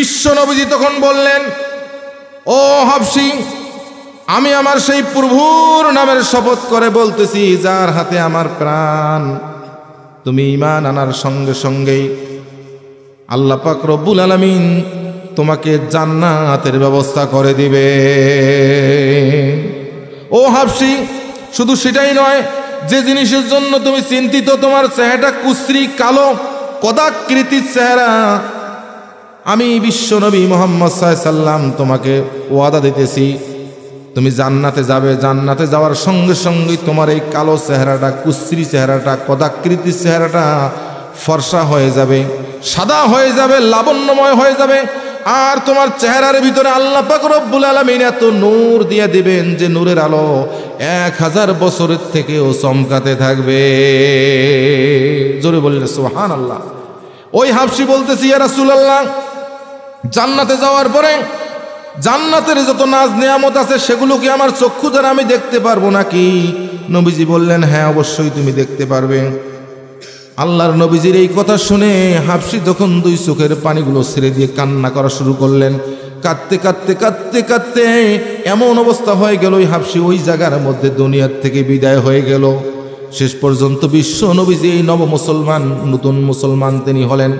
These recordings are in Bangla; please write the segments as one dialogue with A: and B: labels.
A: বিশ্ব নবীজি তখন বললেন, ও হাবশী, আমি আমার সেই প্রভুর নামের শপথ করে বলতেছি যার হাতে আমার প্রাণ, তুমি ঈমান আনার সঙ্গে সঙ্গেই আল্লাহ পাক রব্বুল আলামিন তোমাকে জান্নাতের ব্যবস্থা করে দিবে। ও হাবশী, শুধু সেটাই নয়, যে জিনিসের জন্য তুমি চিন্তিত, তোমার চেহারাটা কুশ্রী কালো কদাকৃতির চেহারা, আমি বিশ্ব নবী মুহাম্মদ সাল্লাল্লাহু আলাইহি সাল্লাম তোমাকে ওয়াদা দিতেছি, তুমি জান্নাতে যাবে। জান্নাতে যাওয়ার সঙ্গে সঙ্গে তোমার এই কালো চেহারাটা, কুশ্রী চেহারাটা, কদাকৃতির চেহারাটা ফর্সা হয়ে যাবে, সাদা হয়ে যাবে, লাবণ্যময় হয়ে যাবে। আর তোমার চেহারার ভিতরে আল্লাহ পাক রব্বুল আলামিন এত নূর দিয়ে দিবেন যে নূরের আলো 1000 বছরের থেকেও চমকাতে থাকবে। জোরে বললে সুবহানাল্লাহ। ওই হাবশী বলতেছি, ইয়া রাসূলুল্লাহ, জান্নাতে যাওয়ার পরে জান্নাতের যত নাজ নিয়ামত আছে সেগুলো কি আমার চক্ষু দ্বারা আমি দেখতে পারবো নাকি? নবীজি বললেন, হ্যাঁ, অবশ্যই তুমি দেখতে পারবে। আল্লাহর নবীজির এই কথা শুনে হাবশী তখন 2 চোখের পানিগুলো ছেড়ে দিয়ে কান্না করা শুরু করলেন। কাঁদতে কাঁদতে কাঁদতে কাঁদতে এমন অবস্থা হয়ে গেল, ওই হাবশী ওই জায়গার মধ্যে দুনিয়ার থেকে বিদায় হয়ে গেল। শেষ পর্যন্ত বিশ্ব নবীজি, এই নব মুসলমান, নতুন মুসলমান তিনি হলেন।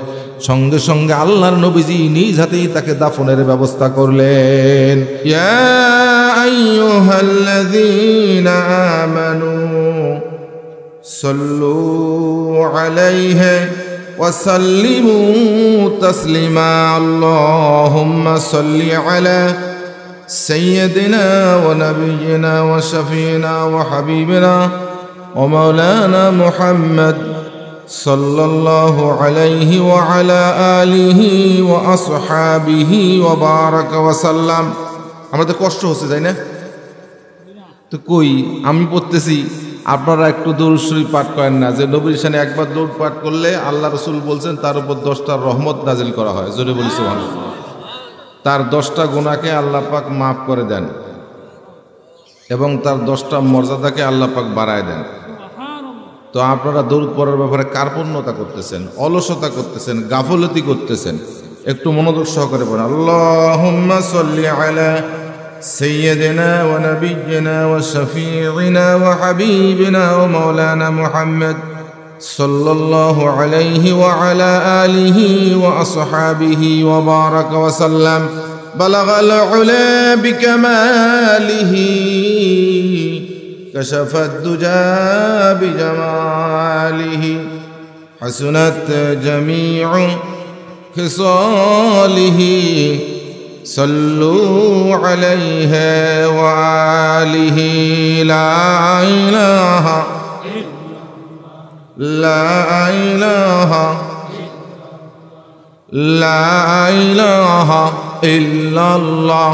A: সঙ্গে সঙ্গে আল্লাহর নবীজি নিজ হাতেই তাকে দাফনের ব্যবস্থা করলেন। ইয়া আইয়ুহাল্লাযীনা আমানু সাল্লু আলাইহি ওয়া সাল্লিমু তাসলিমা। আল্লাহুম্মা সাল্লি আলা সাইয়্যিদিনা ওয়া নাবিয়্যিনা ওয়া শাফিঈনা ওয়া হাবিবিনা ওয়া মাওলানা মুহাম্মদ সাল্লাল্লাহু আলাইহি ওয়া আলা আলিহি ওয়া আসহাবিহি ওয়া বারাকা ওয়া সাল্লাম। আমাদের কষ্ট হচ্ছে, তাই না? তো কই, আমি পড়তেছি, আপনারা একটু দরুদ শরীফ পাঠ করেন না? যে নবীর শানে একবার দরুদ পাঠ করলে আল্লাহ রাসূল বলছেন তার উপর 10টা রহমত নাজিল করা হয়। জোরে বলি সুবহানাল্লাহ। তার 10টা গুনাহকে আল্লাহ পাক মাফ করে দেন এবং তার 10টা মর্যাদাকে আল্লাহ পাক বাড়ায় দেন। তো আপনারা দরুদ পড়ার ব্যাপারে কার্পণ্যতা করতেছেন, অলসতা করতেছেন, গাফলতি করতেছেন। একটু মনোযোগ সহকারে পড়েন। আল্লাহুম্মা সাল্লি আলা সাইয়্যিদিনা ওয়া নাবিয়্যিনা ওয়া শাফিঈনা ওয়া হাবিবিনা ওয়া মাওলানা মুহাম্মদ সাল্লাল্লাহু আলাইহি ওয়া আলা আলিহি ওয়া আসহাবিহি ওয়া বারাকা ওয়া সাল্লাম। বালাগাল উলা বিকামালিহি كشف الدجى بجماله حسنت جميع خصاله صلوا عليه وآله لا إله لا إله لا إله إلا الله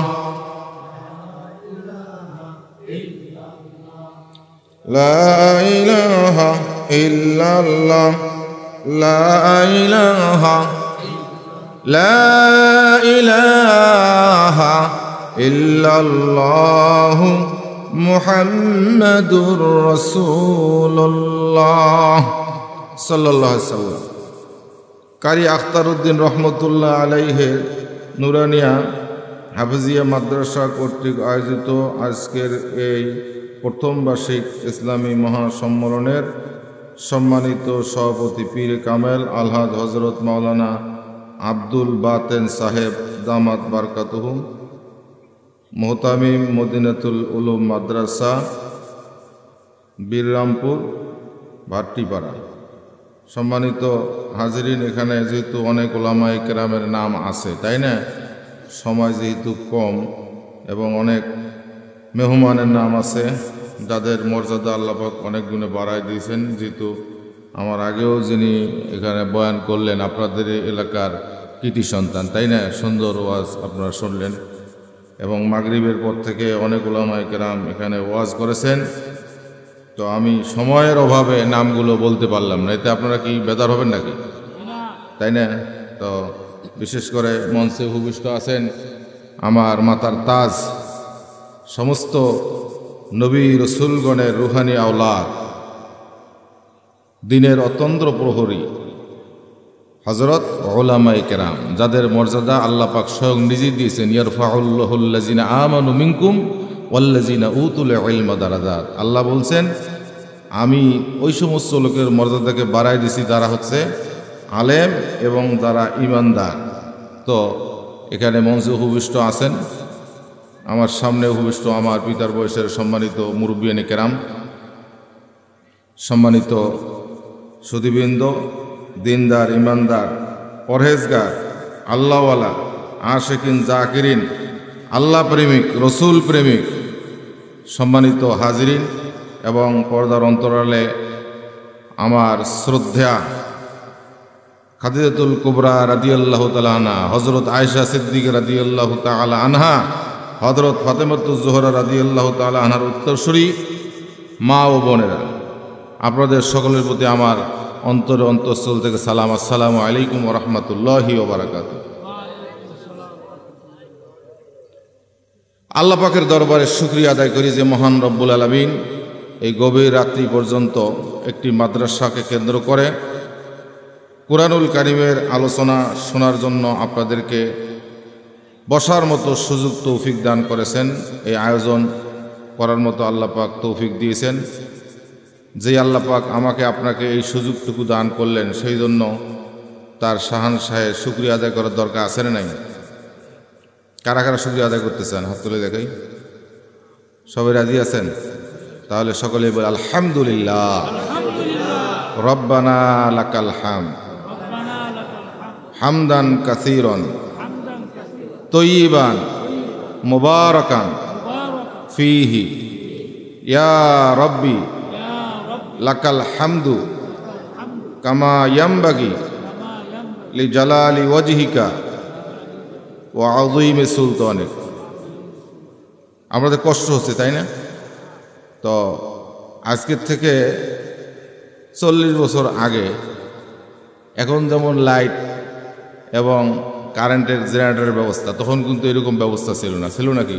A: لا إله إلا الله لا إله لا إله إلا الله محمد رسول الله صلى الله عليه وسلم। কারি আখতারউদ্দিন রহমতুল্লাহ আলাইহি নুরানিয়া হাফিজিয়া মাদ্রাসা কর্তৃক আয়োজিত আজকের এই প্রথম বার্ষিক ইসলামী মহাসম্মেলনের সম্মানিত সভাপতি পীর কামেল আলহাজ হজরত মাওলানা আব্দুল বাতেন সাহেব দামাত বারকাতুহুম, মোহতামিম মদিনাতুল উলুম মাদ্রাসা বীররামপুর ভাট্টিপাড়া, সম্মানিত হাজিরিন, এখানে যেহেতু অনেক ওলামায়ে কেরামের নাম আছে, তাই না? সময় যেহেতু কম এবং অনেক মেহমানের নাম আছে যাদের মর্যাদা আল্লাহ পাক অনেক গুণে বাড়ায় দিয়েছেন। যেহেতু আমার আগেও যিনি এখানে বয়ান করলেন আপনাদের এলাকার কৃতি সন্তান, তাই না? সুন্দর ওয়াজ আপনারা শুনলেন এবং মাগরিবের পর থেকে অনেক ওলামায়ে কেরাম এখানে ওয়াজ করেছেন। তো আমি সময়ের অভাবে নামগুলো বলতে পারলাম না, এতে আপনারা কি বেদার হবেন নাকি? তাই না? তো বিশেষ করে মঞ্চে উপবিষ্ট আছেন আমার মাতার তাজ, সমস্ত নবী রসুলগণের রুহানি আওলাদ, দিনের অতন্দ্র প্রহরী হযরত উলামায়ে কেরাম, যাদের মর্যাদা আল্লাহ পাক স্বয়ং নিজেই দিয়েছেন। ইয়ারফাউল্লাহুল্লাযিনা আমানু মিনকুম ওয়াল্লাযিনা উতুল ইলমা দারাজাত। আল্লাহ বলছেন আমি ওই সমস্ত লোকের মর্যাদাকে বাড়াই দিছি যারা হচ্ছে আলেম এবং যারা ঈমানদার। তো এখানে মঞ্চে উপবিষ্ট আছেন, আমার সামনে উপবিষ্ট আমার পিতার বয়সের সম্মানিত মুরব্বিয়ানে কেরাম, সম্মানিত সুধীবৃন্দ, দিনদার, ঈমানদার, পরহেজগার, আল্লাহওয়ালা, আশিকিন, জাকিরিন, আল্লাহ প্রেমিক, রসুল প্রেমিক, সম্মানিত হাজিরিন এবং পর্দার অন্তরালে আমার শ্রদ্ধা খাদিজাতুল কুবরা রাদিয়াল্লাহু তাআলা আনহা, হযরত আয়েশা সিদ্দিকা রাদিয়াল্লাহু তাআলা আনহা, হযরত ফাতেমাতুজ জোহরা রাদিয়াল্লাহু তাআলা আনহার উত্তরসূরি মা ও বোনেরা, আপনাদের সকলের প্রতি আমার অন্তঃস্থল থেকে সালাম। আসসালামু আলাইকুম ওয়া রাহমাতুল্লাহি ওয়া বারাকাতুহু। আল্লাহ পাকের দরবারে শুকরিয়া আদায় করি যে মহান রব্বুল আলামিন এই গভীর রাত্রি পর্যন্ত একটি মাদ্রাসাকে কেন্দ্র করে কুরআনুল কারীমের আলোচনা শোনার জন্য আপনাদেরকে বসার মতো সুযোগ তৌফিক দান করেছেন। এই আয়োজন করার মতো আল্লাহ পাক তৌফিক দিয়েছেন। যে আল্লাহ পাক আমাকে আপনাকে এই সুযোগটুকু দান করলেন, সেই জন্য তার শাহানশাহে শুকরিয়া আদায় করার দরকার আছে না নাই? কারা কারা শুকরিয়া আদায় করতেছেন হাত তুলে দেখাই। সবাই রাজি আছেন? তাহলে সকলেই বলে আলহামদুলিল্লাহ। রব্বানা লাকাল হামদ হামদান কাসীরান তয়্যিবান মুবারাকান ফীহি ইয়া রব্বি লাকাল হামদু কামা ইয়ামবাগি লিজালালি ওয়াজহিকা ওয়া আযীমি সুলতানিক। আমাদের কষ্ট হচ্ছে, তাই না? তো আজকের থেকে 40 বছর আগে এখন যেমন লাইট এবং কারেন্টের জেনারেটরের ব্যবস্থা, তখন কিন্তু এরকম ব্যবস্থা ছিল না। ছিল নাকি?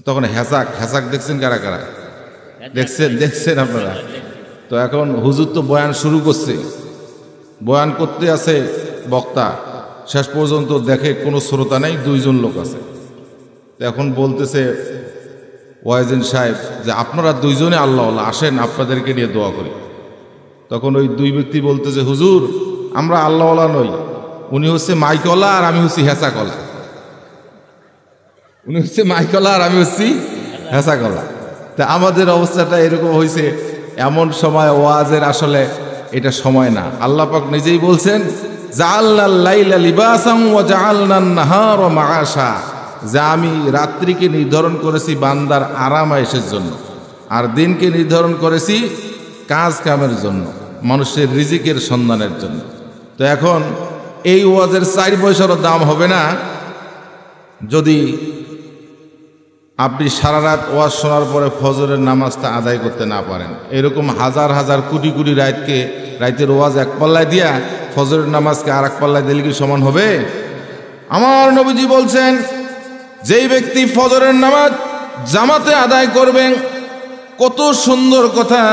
A: তখন হ্যাসাক দেখছেন কারা কারা? দেখছেন আপনারা? তো এখন হুজুর তো বয়ান শুরু করছে, বয়ান করতে আছে বক্তা, শেষ পর্যন্ত দেখে কোনো শ্রোতা নেই, 2 জন লোক আছে। তো এখন বলতেছে ওয়াইজিন সাহেব যে আপনারা 2 জনে আল্লাহওয়ালা, আসেন আপনাদেরকে নিয়ে দোয়া করি। তখন ওই 2 ব্যক্তি বলতেছে হুজুর আমরা আল্লাহওয়ালা নই, উনি হচ্ছে মাইকওয়ালা আর আমি হচ্ছি হেসাকলা। উনি হচ্ছে মাইকওয়ালা আর আমি হচ্ছি হেসাকলা। তা আমাদের অবস্থাটা এরকম হয়েছে। এমন সময় ওয়াজের আসলে এটা সময় না। আল্লাহ পাক নিজেই বলছেন জাআলনাল লাইলা লিবাসান ওয়া জাআলনান নাহারা মাআশা, যে আমি রাত্রিকে নির্ধারণ করেছি বান্দার আরাম আয়েশের জন্য, আর দিনকে নির্ধারণ করেছি কাজ কামের জন্য, মানুষের রিজিকের সন্ধানের জন্য। তো এখন এই ওয়াজের 4 পয়সারও দাম হবে না যদি আপনি সারা রাত ওয়াজ শোনার পরে ফজরের নামাজটা আদায় করতে না পারেন। এরকম হাজার হাজার কোটি কোটি রাতের ওয়াজ এক পাল্লায় দিয়া ফজরের নামাজকে আর এক পাল্লায় দিলে কি সমান হবে? আমার নবীজি বলছেন যেই ব্যক্তি ফজরের নামাজ জামাতে আদায় করবেন, কত সুন্দর কথা।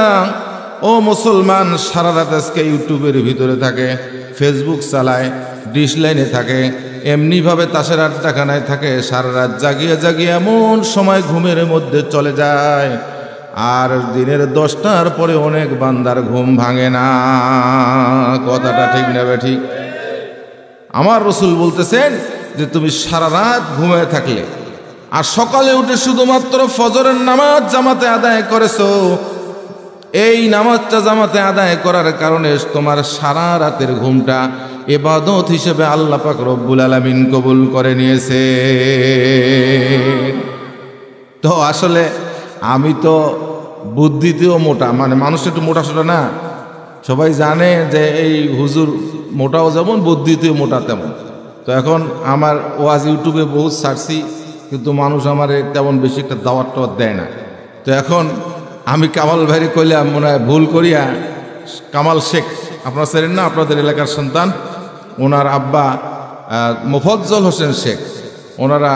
A: ও মুসলমান, সারা রাত আজকে ইউটিউবের ভিতরে থাকে, ফেসবুক চালায়, ডিশ লাইনে থাকে, এমনিভাবে তাসের আড্ডাখানায় থাকে, সারা রাত জাগিয়ে এমন সময় ঘুমের মধ্যে চলে যায়। আর দিনের 10টার পরে অনেক বান্দার ঘুম ভাঙে না। কথাটা ঠিক নেবে ঠিক? আমার রসুল বলতেছেন যে তুমি সারা রাত ঘুমিয়ে থাকলে আর সকালে উঠে শুধুমাত্র ফজরের নামাজ জামাতে আদায় করেছো, এই নামাজটা জামাতে আদায় করার কারণে তোমার সারা রাতের ঘুমটা ইবাদত হিসেবে আল্লাহ পাক রব্বুল আলামিন কবুল করে নিয়েছে। তো আসলে আমি তো বুদ্ধিতেও মোটা, মানে মানুষ একটু মোটাসোটা না, সবাই জানে যে এই হুজুর মোটাও যেমন বুদ্ধিতেও মোটা তেমন। তো এখন আমার ওয়াজ ইউটিউবে বহুত ছাড়ছি, কিন্তু মানুষ আমার তেমন বেশি একটা দাওয়াত টাওয়াত দেয় না। তো এখন আমি কামাল ভাইরে কইলাম, মনে হয় ভুল করিয়া, কামাল শেখ আপনারা চেনেন না, আপনাদের এলাকার সন্তান, ওনার আব্বা মোফাজ্জল হোসেন শেখ, ওনারা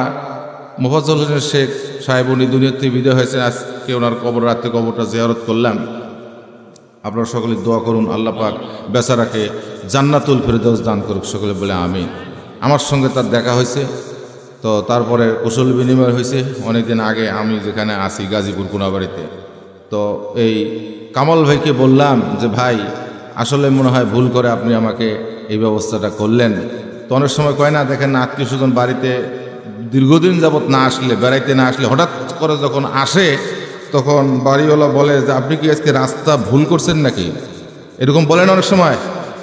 A: মোফাজ্জল হোসেন শেখ সাহেব উনি দুনিয়ার থেকে বিদায় হয়েছেন। আজকে ওনার কবর, রাতে কবরটা জিয়ারত করলাম। আপনারা সকলে দোয়া করুন, আল্লাহ পাক বেচারাকে জান্নাতুল ফেরদৌস দান করুক, সকলে বলে আমিন। আমার সঙ্গে তার দেখা হয়েছে, তো তারপরে কুশল বিনিময় হয়েছে অনেকদিন আগে। আমি যেখানে আসি গাজীপুর কোনাবাড়িতে, তো এই কামাল ভাইকে বললাম যে ভাই আসলে মনে হয় ভুল করে আপনি আমাকে এই ব্যবস্থাটা করলেন। তো অনেক সময় কয় না, দেখেন আত্মীয় স্বজন বাড়িতে দীর্ঘদিন যাবৎ না আসলে, বেড়াইতে না আসলে, হঠাৎ করে যখন আসে তখন বাড়িওয়ালা বলে যে আপনি কি আজকে রাস্তা ভুল করছেন নাকি, এরকম বলেন অনেক সময়,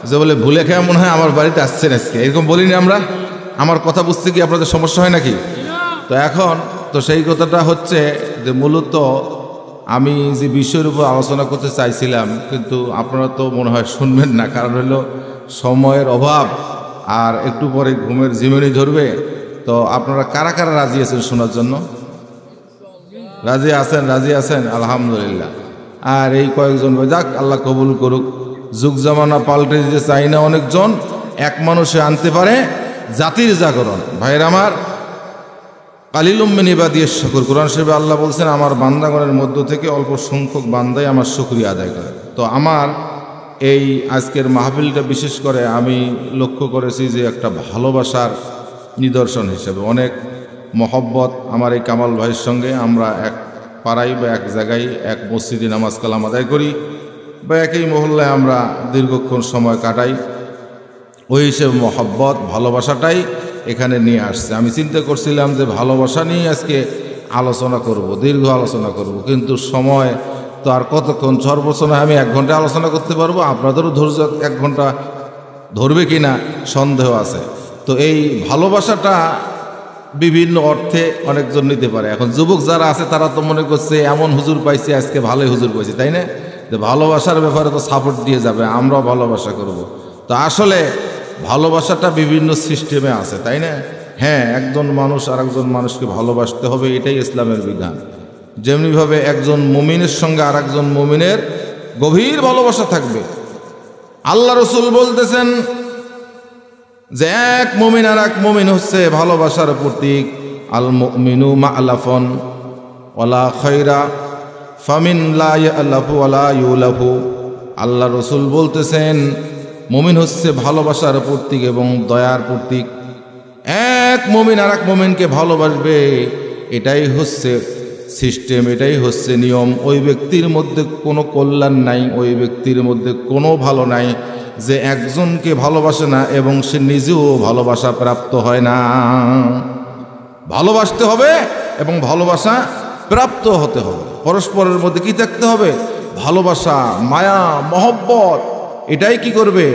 A: যে বলে ভুলে খেয়ে মনে হয় আমার বাড়িতে আসছেন আজকে, এরকম বলিনি আমরা? আমার কথা বুঝতে কি আপনাদের সমস্যা হয় নাকি? তো এখন তো সেই কথাটা হচ্ছে যে মূলত আমি যে বিষয়ের উপর আলোচনা করতে চাইছিলাম, কিন্তু আপনারা তো মনে হয় শুনবেন না, কারণ হলো সময়ের অভাব, আর একটু পরে ঘুমের ঝিমুনি ধরবে। তো আপনারা কারা কারা রাজি আছেন শোনার জন্য? রাজি আছেন? রাজি আছেন, আলহামদুলিল্লাহ। আর এই কয়েকজন, যাক আল্লাহ কবুল করুক। যুগ জামানা পাল্টে দিতে চাই না অনেকজন, এক মানুষে আনতে পারে জাতির জাগরণ। ভাইয়ের আমার, কালিলুম মিন ইবাদিয়াশ শাকুর, কোরআন শরীফে আল্লাহ বলছেন আমার বান্দাগণের মধ্য থেকে অল্প সংখ্যক বান্দাই আমার শুকরিয়া আদায় করে। তো আমার এই আজকের মাহফিলটা বিশেষ করে আমি লক্ষ্য করেছি যে একটা ভালোবাসার নিদর্শন হিসেবে, অনেক মহব্বত আমার এই কামাল ভাইয়ের সঙ্গে। আমরা এক পাড়ায় বা এক জায়গায় এক মসজিদে নামাজ কালাম আদায় করি, বা একই মহল্লায় আমরা দীর্ঘক্ষণ সময় কাটাই। ওই হিসেবে মহব্বত, ভালোবাসাটাই এখানে নিয়ে আসছে। আমি চিন্তা করছিলাম যে ভালোবাসা নিয়ে আজকে আলোচনা করব, দীর্ঘ আলোচনা করব, কিন্তু সময় তো আর কতক্ষণ, সর্বোচ্চ আমি 1 ঘন্টা আলোচনা করতে পারবো। আপনাদেরও ধৈর্য 1 ঘন্টা ধরবে কি না সন্দেহ আছে। তো এই ভালোবাসাটা বিভিন্ন অর্থে অনেকজন নিতে পারে। এখন যুবক যারা আছে তারা তো মনে করছে এমন হুজুর পাইছে আজকে, ভালোই হুজুর পাইছে, তাই না? যে ভালোবাসার ব্যাপারে তো সাপোর্ট দিয়ে যাবে, আমরাও ভালোবাসা করব। তো আসলে ভালোবাসাটা বিভিন্ন সিস্টেমে আছে, তাই না? হ্যাঁ, একজন মানুষ আর একজন মানুষকে ভালোবাসতে হবে, এটাই ইসলামের বিধান। যেমনিভাবে একজন মুমিনের সঙ্গে আর একজন মুমিনের গভীর ভালোবাসা থাকবে। আল্লাহ রসুল বলতেছেন যে এক মুমিন আর এক মুমিন হচ্ছে ভালোবাসার প্রতীক। আল মুমিনু মা'লাফন ওয়ালা খায়রা ফামিন লা ইয়ালাফু ওয়ালা ইউলাফু। আল্লাহ রসুল বলতেছেন মুমিন হচ্ছে ভালোবাসার প্রতীক এবং দয়ার প্রতীক। এক মুমিন আর এক মুমিনকে ভালোবাসবে, এটাই হচ্ছে সিস্টেম, এটাই হচ্ছে নিয়ম। ওই ব্যক্তির মধ্যে কোনো কল্যাণ নাই, ওই ব্যক্তির মধ্যে কোনো ভালো নাই যে একজনকে ভালোবাসে না এবং সে নিজেও ভালোবাসা প্রাপ্ত হয় না। ভালোবাসতে হবে এবং ভালোবাসা প্রাপ্ত হতে হবে। পরস্পরের মধ্যে কি থাকতে হবে? ভালোবাসা, মায়া, মহব্বত। এটাই কি করবে?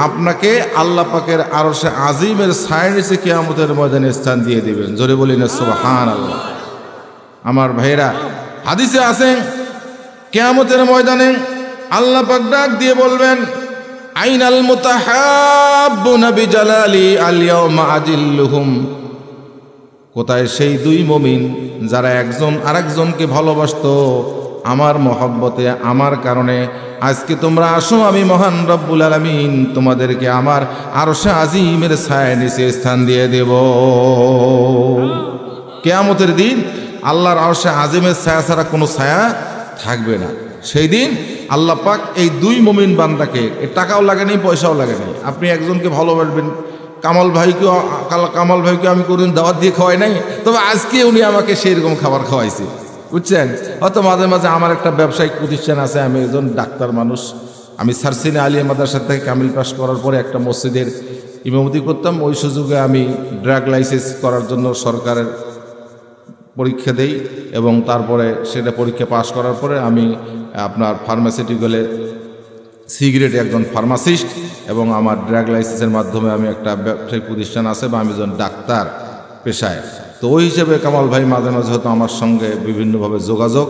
A: আপনাকে আল্লাহ পাকের আরশে আজিমের ছায়ার নিচে কিয়ামতের ময়দানে স্থান দিয়ে দিবেন। জোরে বলি না সুবহানাল্লাহ। আমার ভাইরা, হাদিসে আছে কিয়ামতের ময়দানে আল্লাহ পাক ডাক দিয়ে বলবেন আইনাল মুতাহাব্বুনা বিজালালি আল ইয়াউমা আজিল্লুহুম। কোথায় সেই 2 মুমিন যারা একজন আরেকজনকে ভালোবাসতো আমার মহব্বতে, আমার কারণে? আজকে তোমরা আসো, আমি মহান রব্বুল আলামিন তোমাদেরকে আমার আরশে আজিমের ছায়ার নিচে স্থান দিয়ে দেব। কিয়ামতের দিন আল্লাহর আরশে আজিমের ছায়া ছাড়া কোনো ছায়া থাকবে না। সেই দিন আল্লাহ পাক এই 2 মুমিন বান্দাকে, টাকাও লাগে নাই, পয়সাও লাগে নাই। আপনি একজনকে ভালোবাসবেন, কামাল ভাইকে আমি কোনদিন দাওয়াত দিয়ে খাওয়াই নাই, তবে আজকে উনি আমাকে সেই রকম খাবার খাওয়াইছে, বুঝছেন? হয়তো মাঝে মাঝে আমার একটা ব্যবসায়িক প্রতিষ্ঠান আছে, আমি একজন ডাক্তার মানুষ। আমি সারসিনা আলিয়া মাদ্রাসা থেকে কামিল পাস করার পরে একটা মসজিদের ইমামতি করতাম। ওই সুযোগে আমি ড্রাগ লাইসেন্স করার জন্য সরকারের পরীক্ষা দেই এবং তারপরে সেটা পরীক্ষা পাশ করার পরে আমি আপনার ফার্মাসিউটিক্যালে সিগারেট একজন ফার্মাসিস্ট, এবং আমার ড্রাগ লাইসেন্সের মাধ্যমে আমি একটা ব্যবসায়িক প্রতিষ্ঠান আছে, বা আমি একজন ডাক্তার পেশায়। তো ওই হিসেবে কামাল ভাই মাঝে মাঝে হয়তো আমার সঙ্গে বিভিন্নভাবে যোগাযোগ।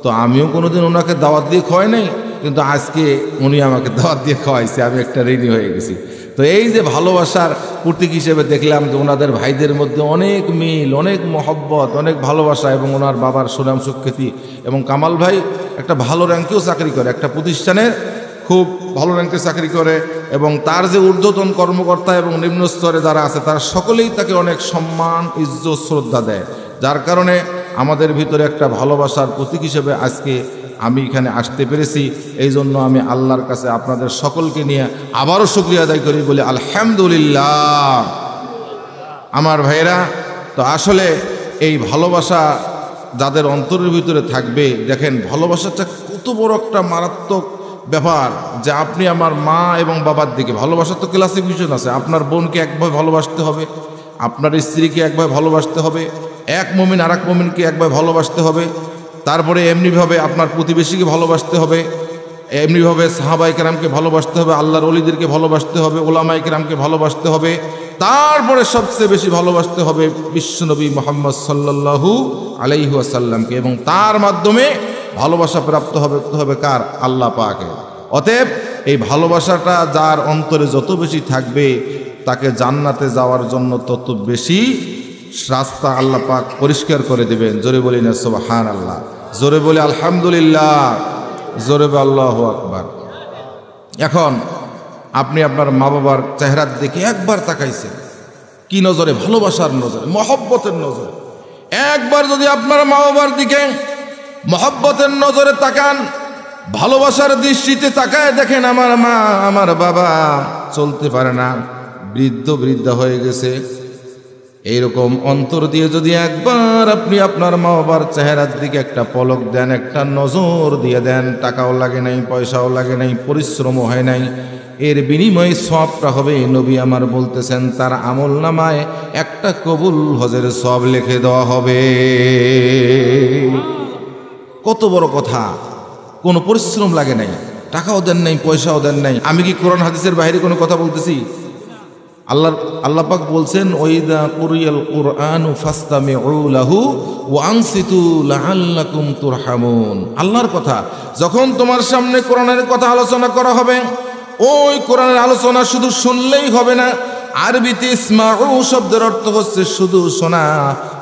A: তো আমিও কোনোদিন ওনাকে দাওয়াত দিয়ে খাওয়াই নাই, কিন্তু আজকে উনি আমাকে দাওয়াত দিয়ে খাওয়াইছে, আমি একটা রেডি হয়ে গেছি। তো এই যে ভালোবাসার প্রতীক হিসেবে দেখলাম যে ওনাদের ভাইদের মধ্যে অনেক মিল, অনেক মহব্বত, অনেক ভালোবাসা, এবং ওনার বাবার সুনাম সুখ্যাতি। এবং কামাল ভাই একটা ভালো র্যাঙ্কেও চাকরি করে, একটা প্রতিষ্ঠানের খুব ভালো র্যাঙ্কে চাকরি করে, এবং তার যে ঊর্ধ্বতন কর্মকর্তা এবং নিম্ন স্তরে যারা আছে তারা সকলেই তাকে অনেক সম্মান, ইজ্জত, শ্রদ্ধা দেয়। যার কারণে আমাদের ভিতরে একটা ভালোবাসার প্রতীক হিসেবে আজকে আমি এখানে আসতে পেরেছি, এই জন্য আমি আল্লাহর কাছে আপনাদের সকলকে নিয়ে আবারও শুকরিয়া আদায় করি, বলি আলহামদুলিল্লাহ। আমার ভাইরা, তো আসলে এই ভালোবাসা যাদের অন্তরের ভিতরে থাকবে, দেখেন ভালোবাসাটা কত বড় একটা মারাত্মক ব্যাপার, যে আপনি আমার মা এবং বাবার দিকে ভালোবাসা তো ক্লাসিফিকেশন আছে। আপনার বোনকে একভাবে ভালোবাসতে হবে, আপনার স্ত্রীকে একভাবে ভালোবাসতে হবে, এক মুমিন আর এক মুমিনকে একভাবে ভালোবাসতে হবে, তারপরে এমনিভাবে আপনার প্রতিবেশীকে ভালোবাসতে হবে, এমনিভাবে সাহাবায়ে কেরামকে ভালোবাসতে হবে, আল্লাহর ওলিদেরকে ভালোবাসতে হবে, ওলামায়ে কেরামকে ভালোবাসতে হবে, তারপরে সবচেয়ে বেশি ভালোবাসতে হবে বিশ্বনবী মুহাম্মদ সাল্লাল্লাহু আলাইহি ওয়াসাল্লামকে, এবং তার মাধ্যমে ভালোবাসা প্রাপ্ত হবে কার? আল্লাহ পাকের। অতএব এই ভালোবাসাটা যার অন্তরে যত বেশি থাকবে, তাকে জান্নাতে যাওয়ার জন্য তত বেশি রাস্তা আল্লাহ পাক পরিষ্কার করে দেবেন। জোরে বলি না সুবহানাল্লাহ, জোরে বলি আলহামদুলিল্লাহ, জোরে বলি আল্লাহু আকবার। এখন আপনি আপনার মা বাবার চেহারার দিকে একবার তাকাইছেন, কি নজরে? ভালোবাসার নজরে, মহব্বতের নজরে। একবার যদি আপনার মা বাবার দিকে মহব্বতের নজরে তাকান, ভালোবাসার দৃষ্টিতে তাকায় দেখেন আমার মা আমার বাবা চলতে পারে না, বৃদ্ধা হয়ে গেছে, এইরকম অন্তর দিয়ে যদি একবার আপনি আপনার মা বাবার চেহারার দিকে একটা পলক দেন, একটা নজর দিয়ে দেন, টাকাও লাগে নাই, পয়সাও লাগে নাই, পরিশ্রমও হয় নাই, এর বিনিময়ে সওয়াবটা হবে, নবী আমার বলতেছেন তার আমল নামায় একটা কবুল হজের সওয়াব লিখে দেওয়া হবে। কত বড় কথা! কোনো পরিশ্রম লাগে নাই, টাকাও দেন নাই, পয়সাও দেন নাই। আমি কি কোরআন হাদিসের বাইরে কোনো কথা বলতেছি? আল্লাহ পাক বলছেন, ওয়াইদা কুরিয়াল কুরআনু ফাসতামিউ লাহু ওয়া আনসিতু লাআল্লাকুম তুরহামুন। আল্লাহর কথা, যখন তোমার সামনে কোরআনের কথা আলোচনা করা হবে, ওই কোরআনের আলোচনা শুধু শুনলেই হবে না। আরবিতে ইসমাউ শব্দের অর্থ হচ্ছে শুধু শোনা,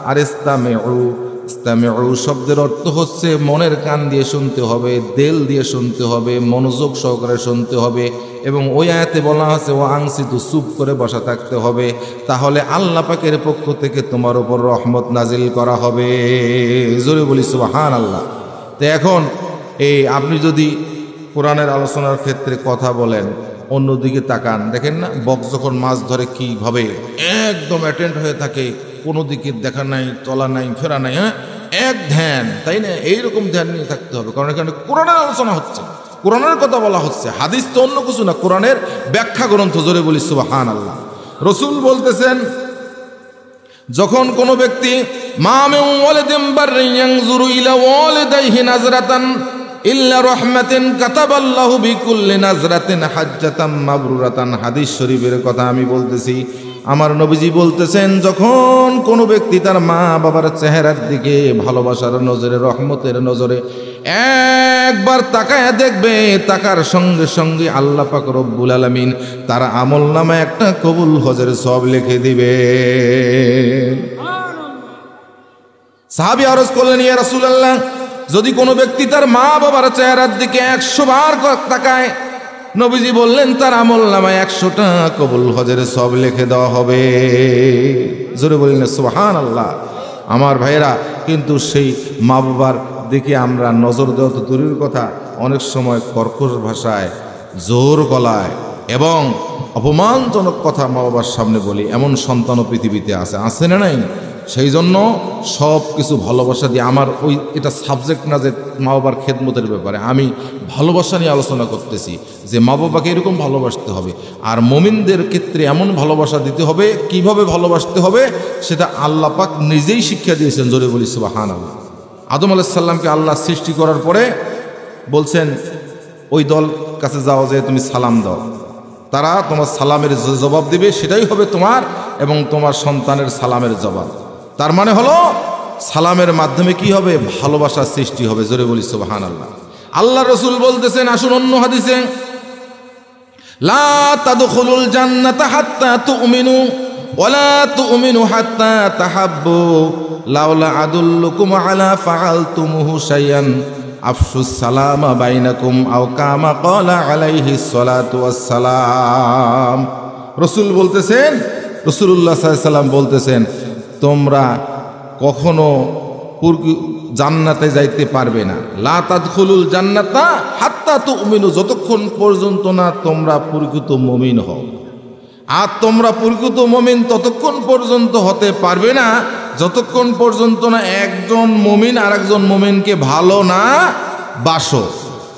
A: আর ইস্তামিউ শব্দের অর্থ হচ্ছে মনের কান দিয়ে শুনতে হবে, দিল দিয়ে শুনতে হবে, মনোযোগ সহকারে শুনতে হবে। এবং ওই আয়াতে বলা আছে ও আংসিতু, চুপ করে বসা থাকতে হবে, তাহলে আল্লাহ পাকের পক্ষ থেকে তোমার উপর রহমত নাজিল করা হবে। জোরে বলি সুবহানাল্লাহ। তো এখন এই আপনি যদি কোরআনের আলোচনার ক্ষেত্রে কথা বলেন, অন্যদিকে তাকান, দেখেন না বক যখন মাছ ধরে কিভাবে একদম অ্যাটেন্ড হয়ে থাকে, কোনো দিকে দেখা নাই, চলা নাই, ফেরা নাই, হ্যাঁ, এক ধ্যান, তাই না? এইরকম ধ্যান নিয়ে থাকতে হবে, কারণ এখানে কোরআনের আলোচনা হচ্ছে, কোরআনের কথা বলা হচ্ছে। হাদিস তো অন্য কিছু না, কোরআনের ব্যাখ্যা গ্রন্থ। জোরে বলি সুবহানাল্লাহ। রাসূল বলতেছেন, যখন কোনো ব্যক্তি মা মিন ওয়ালিদিন বাররিন ইয়ানজুরু ইলা ওয়ালিদাইহি নাজরাতান ইল্লা রাহমাতিন কাতাবাল্লাহু বিকুল্লি নাজরাতিন হাজ্জাতাম মাবরুরাতান, হাদিস শরীফের কথা আমি বলতেছি। আমার নবীজি বলতেছেন, যখন কোনো ব্যক্তি তার মা বাবার চেহারার দিকে ভালোবাসার নজরে, রহমতের নজরে একবার তাকায় দেখবে, তাকার সঙ্গে সঙ্গে আল্লাহ পাক রব্বুল আলামিন তার আমল নামায় একটা কবুল হজের সওয়াব লিখে দিবে। সাহাবী আরজ করলেন, ইয়া রাসূলুল্লাহ, যদি কোনো ব্যক্তি তার মা বাবার চেহারার দিকে 100 বার তাকায়, নবীজি বললেন তার আমল নামায় 100টা কবুল হজের সওয়াব লিখে দেওয়া হবে। জোরে বললেন সুবহানাল্লাহ। আমার ভাইয়েরা, কিন্তু সেই মা বাবার দিকে আমরা নজর দেওয়া তো দূরের কথা, অনেক সময় কর্কশ ভাষায়, জোর গলায় এবং অপমানজনক কথা মা বাবার সামনে বলি, এমন সন্তানও পৃথিবীতে আছে না নাই? সেই জন্য সব কিছু ভালোবাসা দিয়ে, আমার ওই এটা সাবজেক্ট না যে মা বাবার খেদমতের ব্যাপারে, আমি ভালোবাসা নিয়ে আলোচনা করতেছি, যে মা বাবাকে এরকম ভালোবাসতে হবে, আর মুমিনদের ক্ষেত্রে এমন ভালোবাসা দিতে হবে। কিভাবে ভালোবাসতে হবে সেটা আল্লাহ পাক নিজেই শিক্ষা দিয়েছেন। জোরে বলি সুবহানাল্লাহ। আদম আলাইহিস সালামকে আল্লাহ সৃষ্টি করার পরে বলছেন, ওই দল কাছে যাও, যে তুমি সালাম দাও, তারা তোমার সালামের জবাব দিবে, সেটাই হবে তোমার এবং তোমার সন্তানের সালামের জবাব। তার মানে হলো সালামের মাধ্যমে কি হবে? ভালোবাসার সৃষ্টি হবে। জোরে বলি সুবহানাল্লাহ। আল্লাহ রাসূল বলতেছেন, আসুন অন্য হাদিসে, লা তাদখুলুল জান্নাতা হাত্তা তুমিনু ওয়ালা তুমিনু হাত্তা তাহাব্বু লাউলা আদুল্লুকুম আলা ফাআলতুমুহু শাইআন আফশুস সালামা বাইনাকুম আও কামা ক্বালা আলাইহিস সালাতু ওয়াস সালাম। রাসূল বলতেছেন, রাসূলুল্লাহ সাল্লাল্লাহু আলাইহি ওয়াসাল্লাম বলতেছেন, তোমরা কখনো জান্নাতে যাইতে পারবে না। লা তাদখুলুল জান্নাতা হাত্তা তুমিনু, যতক্ষণ পর্যন্ত না তোমরা প্রকৃত মুমিন হও। আর তোমরা প্রকৃত মুমিন ততক্ষণ পর্যন্ত হতে পারবে না যতক্ষণ পর্যন্ত না একজন মুমিন আর একজন মুমিনকে ভালো না বাসো।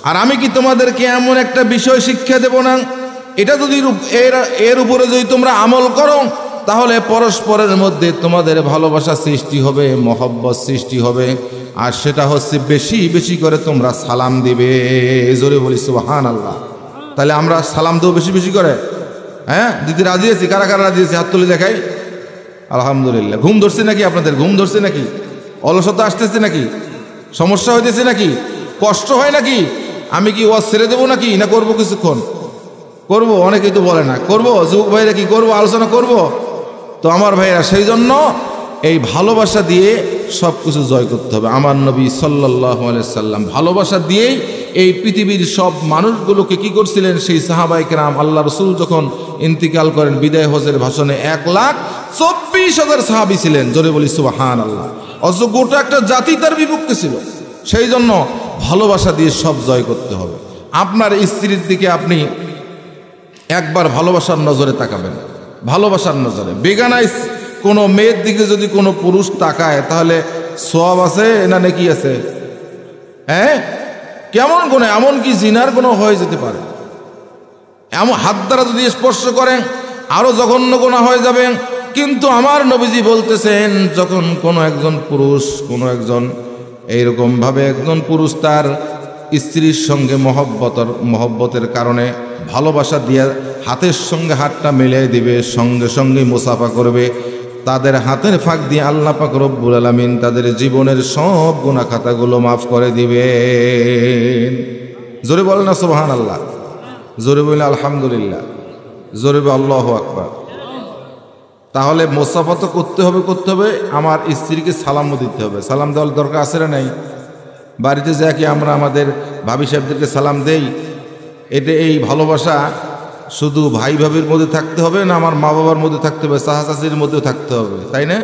A: আর আমি কি তোমাদেরকে এমন একটা বিষয় শিক্ষা দেব না, এটা যদি এর উপরে যদি তোমরা আমল করো তাহলে পরস্পরের মধ্যে তোমাদের ভালোবাসা সৃষ্টি হবে, মহব্বত সৃষ্টি হবে। আর সেটা হচ্ছে বেশি বেশি করে তোমরা সালাম দিবে। জোরে বলি সুবহানাল্লাহ। তাহলে আমরা সালাম দেবো বেশি বেশি করে, হ্যাঁ দিদি রাজি আছি? কারা কারা রাজি আছি হাত তুলে দেখাই। আলহামদুলিল্লাহ। ঘুম ধরছে নাকি আপনাদের? ঘুম ধরছে নাকি? অলসতা আসতেছে নাকি? সমস্যা হইতেছে নাকি? কষ্ট হয় নাকি? আমি কি ওয়াজ ছেড়ে দেবো নাকি, না করবো কিছুক্ষণ? করবো। অনেকেই তো বলে না করবো। যুবক ভাইরা কি করবো? আলোচনা করবো তো আমার ভাইরা। সেই জন্য এই ভালোবাসা দিয়ে সব কিছু জয় করতে হবে। আমার নবী সাল্লাল্লাহু আলাইহি সাল্লাম ভালোবাসা দিয়েই এই পৃথিবীর সব মানুষগুলোকে কি করছিলেন? সেই সাহাবায়ে কেরাম, আল্লাহ রসুল যখন ইন্তিকাল করেন বিদায় হজের ভাষণে 1,24,000 সাহাবী ছিলেন। জোরে বলি সুবহানাল্লাহ। অথচ গোটা একটা জাতি তার বিপক্ষে ছিল। সেই জন্য ভালোবাসা দিয়ে সব জয় করতে হবে। আপনার স্ত্রীর দিকে আপনি একবার ভালোবাসার নজরে তাকাবেন, ভালোবাসার নজরে। বেগানায় কোনো মেয়ের দিকে যদি কোনো পুরুষ তাকায় তাহলে সওয়াব আছে না নেকি আছে? হ্যাঁ, কেমন গুনাহ? এমন কি জিনার কোনো হয়ে যেতে পারে। এমন হাত দ্বারা যদি স্পর্শ করেন আরো জঘন্য গুনাহ হয়ে যাবে। কিন্তু আমার নবীজি বলতেছেন, যখন কোনো একজন পুরুষ, কোনো একজন এইরকমভাবে একজন পুরুষ তার স্ত্রীর সঙ্গে মহব্বতের কারণে ভালোবাসা দিয়ে হাতের সঙ্গে হাতটা মিলিয়ে দিবে, সঙ্গে সঙ্গে মুসাফা করবে, তাদের হাতের ফাঁক দিয়ে আল্লাহ পাক রব্বুল আলামিন তাদের জীবনের সব গুনাহ খাতাগুলো মাফ করে দিবেন। জোরে বলেন না সুবহানাল্লাহ। জোরে বলে আলহামদুলিল্লাহ। জোরে বলে আল্লাহু আকবার। তাহলে মুসাফা তো করতে হবে। আমার স্ত্রীকে সালামও দিতে হবে। সালাম দেওয়ার দরকার আছে না নাই? বাড়িতে যা কি আমরা আমাদের ভাবি সাহেবদেরকে সালাম দেই, এটা এই ভালোবাসা শুধু ভাই ভাবির মধ্যে থাকতে হবে না, আমার মা বাবার মধ্যে থাকতে হবে, চাচা চাচির মধ্যেও থাকতে হবে, তাই না?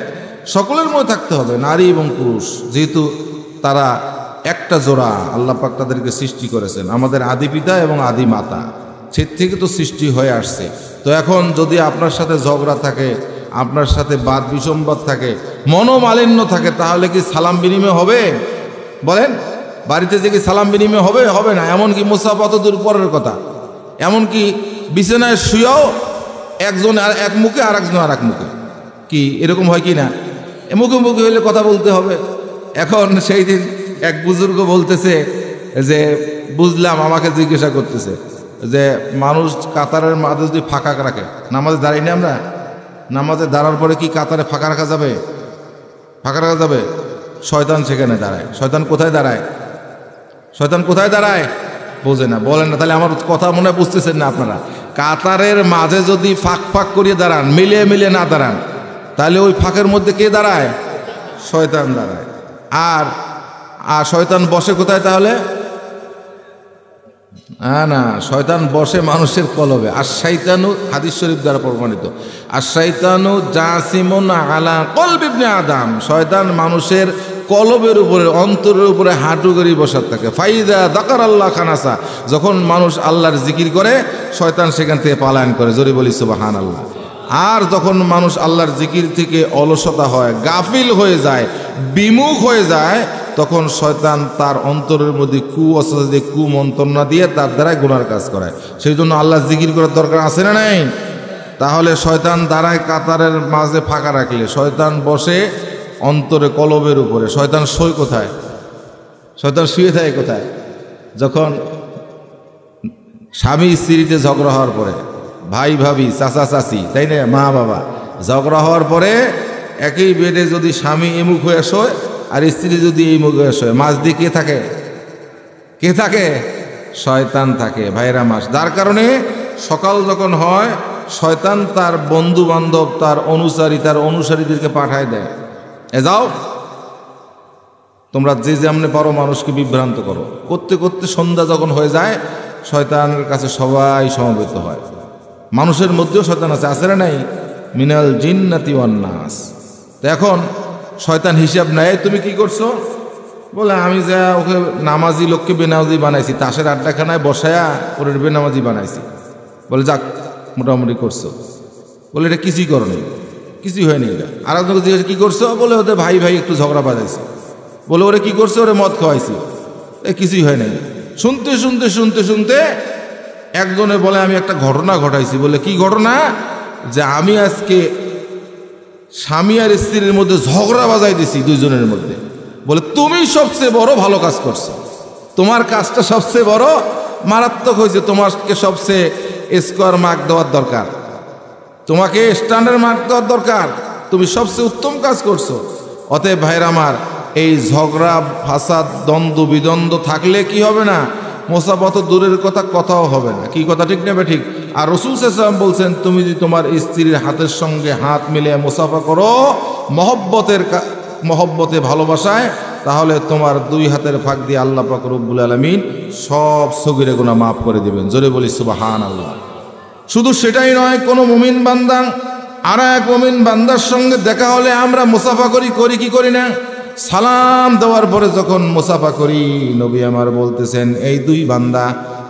A: সকলের মধ্যে থাকতে হবে, নারী এবং পুরুষ, যেহেতু তারা একটা জোড়া। আল্লাহ পাক তাদেরকে সৃষ্টি করেছেন, আমাদের আদি পিতা এবং আদি মাতা, সে থেকে তো সৃষ্টি হয়ে আসছে। তো এখন যদি আপনার সাথে ঝগড়া থাকে, আপনার সাথে বাদ বিসম্বাদ থাকে, মনোমালিন্য থাকে, তাহলে কি সালাম বিনিময় হবে? বলেন, বাড়িতে যে কি সালাম বিনিময় হবে? হবে না। এমনকি মুসাফা তো দূর পরের কথা, এমনকি বিছানায় শুয়েও একজন আর এক মুখে আর একজন আর এক মুখে, কি এরকম হয় কি না? মুখে মুখে হইলে কথা বলতে হবে। এখন সেই দিন এক বুজুর্গ বলতেছে যে, বুঝলাম, আমাকে জিজ্ঞাসা করতেছে যে মানুষ কাতারের মাঝে যদি ফাঁকা রাখে, নামাজে দাঁড়াই না আমরা, নামাজে দাঁড়ার পরে কি কাতারে ফাঁকা রাখা যাবে? ফাঁকা রাখা যাবে? শয়তান সেখানে দাঁড়ায়। শয়তান কোথায় দাঁড়ায়? শয়তান কোথায় দাঁড়ায়? বোঝে না, বলেন না। তাহলে আমার কথা মনে হয় বুঝতেছেন না আপনারা। কাতারের মাঝে যদি ফাঁক ফাঁক করিয়ে দাঁড়ান, মিলিয়ে মিলিয়ে না দাঁড়ান, তাহলে ওই ফাঁকের মধ্যে কে দাঁড়ায়? শয়তান দাঁড়ায়। আর শয়তান বসে কোথায় তাহলে? না, শয়তান বসে মানুষের কলবে। আর শয়তানু, হাদিস শরীফ দ্বারা প্রমাণিত, আর শয়তানু জাসিমুন আলা কলবি ইবনে আদম, শয়তান মানুষের কলবের উপরে, অন্তরের উপরে হাঁটু করে বসা থাকে। ফাইদা দাকার আল্লাহ খানাসা, যখন মানুষ আল্লাহর জিকির করে শয়তান সেখান থেকে পালায়ন করে। জোরে বলি সুবহানাল্লাহ। আর যখন মানুষ আল্লাহর জিকির থেকে অলসতা হয়, গাফিল হয়ে যায়, বিমুখ হয়ে যায়, তখন শয়তান তার অন্তরের মধ্যে কুমন্ত্রণা দিয়ে তার দ্বারাই গুনার কাজ করায়। সেই জন্য আল্লাহ জিকির করার দরকার আছে না নাই? তাহলে শয়তান দাঁড়ায় কাতারের মাঝে ফাঁকা রাখলে, শয়তান বসে অন্তরে কলবের উপরে। শয়তান শোয় কোথায়? শয়তান শুয়ে থাকে কোথায়? যখন স্বামী স্ত্রীতে ঝগড়া হওয়ার পরে, ভাই ভাবি, চাচা চাচি, তাই না, মা বাবা, ঝগড়া হওয়ার পরে একই বেডে যদি স্বামী এমুখ হয়ে শোয় আর স্ত্রী যদি এই মুখ হয়ে শোয়, মাঝ দিয়ে কে থাকে? কে থাকে? শয়তান থাকে। ভাইরা মাস, যার কারণে সকাল যখন হয় শয়তান তার বন্ধু বান্ধব, তার অনুসারীদেরকে পাঠায় দেয়, যাও তোমরা যে যেমনে পারো মানুষকে বিভ্রান্ত করো। করতে করতে সন্ধ্যা যখন হয়ে যায়, শয়তানের কাছে সবাই সমবেত হয়। মানুষের মধ্যেও শয়তান আছে না নাই? মিনাল জিন্নাতি ওয়ান নাস। তো এখন শয়তান হিসাব নেয়, তুমি কি করছো? বলে আমি যা ওকে নামাজি লোককে বেনামাজি বানাইছি, তাসের আড্ডাখানায় বসায়া ওর বেনামাজি বানাইছি। বলে যাক মোটামুটি করছো। বলে এটা কিছুই করো নি, কিছুই হয়নি এটা। আর একজনকে জিজ্ঞাসা কি করছো? বলে ওদের ভাই ভাই একটু ঝগড়া বাজাইছে। বলে ওরে কি করছো? ওরে মদ খাওয়াইছি। কিছুই হয় নাই। শুনতে শুনতে শুনতে শুনতে একজনে বলে আমি একটা ঘটনা ঘটাইছি। বলে কি ঘটনা? যে আমি আজকে স্বামী আর স্ত্রীর মধ্যে ঝগড়া বাজাই দিছি দুইজনের মধ্যে। বলে তুমি সবচেয়ে বড় ভালো কাজ করছো, তোমার কাজটা সবচেয়ে বড় মারাত্মক হয়েছে, তোমাকে সবচেয়ে স্কোয়ার মার্ক দেওয়ার দরকার, তোমাকে স্ট্যান্ডার্ড মার্ক দেওয়ার দরকার, তুমি সবচেয়ে উত্তম কাজ করছো। অতএব ভাইরা আমার, এই ঝগড়া ফাসাদ দ্বন্দ্ব বিদ্বন্দ্ব থাকলে কি হবে না? মোসাফা তো দূরের কথা, কথাও হবে না। কি কথা ঠিক নেবে ঠিক? আর রাসূল সাল্লাল্লাহু আলাইহি ওয়াসাল্লাম বলছেন, তুমি যদি তোমার স্ত্রীর হাতের সঙ্গে হাত মিলিয়ে মোসাফা করো মহব্বতে ভালোবাসায়, তাহলে তোমার দুই হাতের ফাঁক দিয়ে আল্লাহ পাক রব্বুল আলামিন সব সগীরা গুনাহ মাফ করে দিবেন। জোরে বলি সুবহানাল্লাহ। শুধু সেটাই নয়, কোনো মুমিন বান্দা আর এক মুমিন বান্দার সঙ্গে দেখা হলে আমরা মুসাফা করি কি করি না? সালাম দেওয়ার পরে যখন মুসাফা করি, নবী আমার বলতেছেন এই দুই বান্দা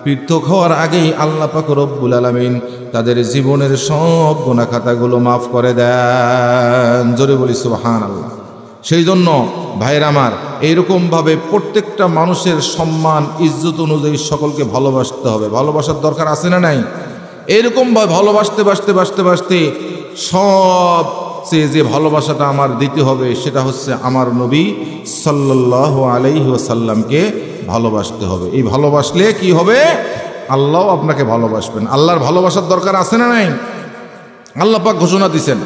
A: পৃথক হওয়ার আগেই আল্লাহ পাক রব্বুল আলামিন তাদের জীবনের সব গুনাহ খাতাগুলো মাফ করে দেন। জোরে বলি সুবহানাল্লাহ। সেই জন্য ভাইয়ের আমার, এইরকমভাবে প্রত্যেকটা মানুষের সম্মান ইজ্জত অনুযায়ী সকলকে ভালোবাসতে হবে। ভালোবাসার দরকার আছে না নাই? এইরকমভাবে ভালোবাসতে বাসতে বাসতে বাসতে সবচেয়ে যে ভালোবাসাটা আমার দিতে হবে সেটা হচ্ছে আমার নবী সাল্লাল্লাহু আলাইহি ওয়াসাল্লামকে ভালোবাসতে হবে। এই ভালোবাসলে কি হবে? আল্লাহ আপনাকে ভালোবাসবেন। আল্লাহর ভালোবাসার দরকার আছে না নাই? আল্লাহ পাক ঘোষণা দিচ্ছেন।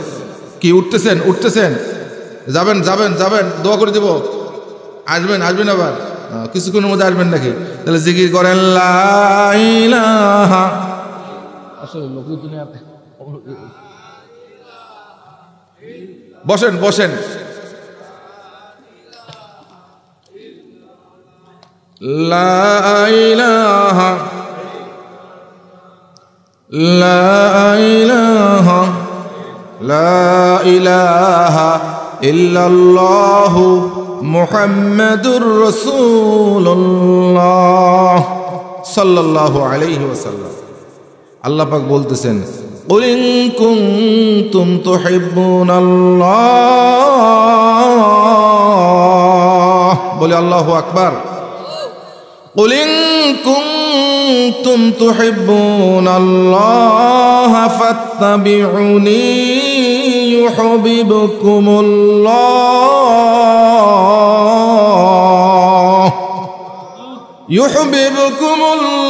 A: কি উঠতেছেন? যাবেন যাবেন যাবেন, দোয়া করে দেব। আসবেন আবার কিছুক্ষণের মধ্যে আসবেন নাকি? তাহলে জিকির করেন লা ইলাহা। বসেন লা ইলাহা ইল্লাল্লাহু মুহাম্মাদুর রাসূলুল্লাহ সাল্লাল্লাহু আলাইহি ওয়াসাল্লাম। আল্লাহ পাক বলতেছেন, কুল ইন কুনতুম তুহিব্বুনাল্লাহ। বলে আল্লাহু আকবার। কুল ইন কুনতুম তুহিব্বুনাল্লাহ ফাত্তাবিউনি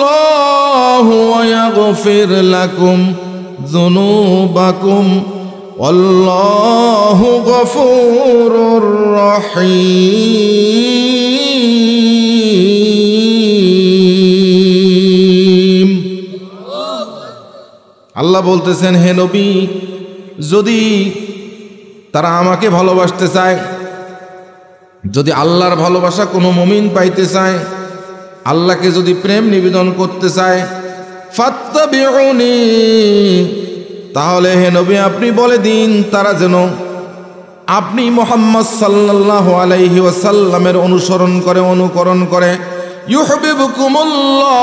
A: ইউহিব্বুকুমুল্লাহ ওয়া ইয়াগফির লাকুম যুনুবাকুম ওয়াল্লাহু গফুরুর রহিম। আল্লাহ বলতেছেন, হে নবী, যদি তারা আমাকে ভালোবাসতে চায়, যদি আল্লাহর ভালোবাসা কোনো মুমিন পাইতে চায়, আল্লাহকে যদি প্রেম নিবেদন করতে চায়, ফাত্তাবিউনি, তাহলে হে নবী আপনি বলে দিন তারা যেন আপনি মুহাম্মদ সাল্লাল্লাহু আলাইহি ওয়াসাল্লামের অনুকরণ করে। ইউহিব্বুকুমুল্লাহ,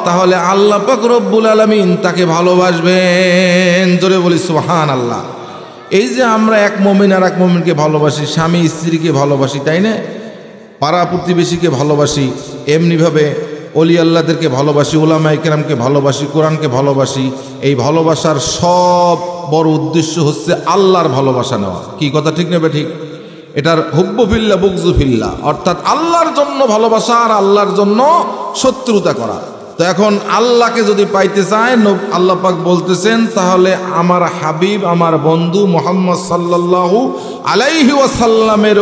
A: তাহলে আল্লাহ পাক রব্বুল আলামিন তাকে ভালোবাসবেন। জোরে বলি সুবহানাল্লাহ। এই যে আমরা এক মুমিন আর এক মুমিনকে ভালোবাসি, স্বামী স্ত্রীকে ভালোবাসি, তাই না? পাড়া প্রতিবেশীকে ভালোবাসি, এমনিভাবে অলি আল্লাহদেরকে ভালোবাসি, উলামায়ে কেরামকে ভালোবাসি, কোরআনকে ভালোবাসি। এই ভালোবাসার সব বড় উদ্দেশ্য হচ্ছে আল্লাহর ভালোবাসা নেওয়া। কি কথা ঠিক নেবে ঠিক? এটার হুব্বু ফিল্লাহ বুগযু ফিল্লাহ, অর্থাৎ আল্লাহর জন্য ভালোবাসা আর আল্লাহর জন্য শত্রুতা করা। তো এখন আল্লাহকে যদি পাইতে চায়, আল্লাহ পাক বলতেছেন, তাহলে আমার হাবিব, আমার বন্ধু মুহাম্মদ সাল্লাল্লাহু আলাইহি ওয়াসাল্লামের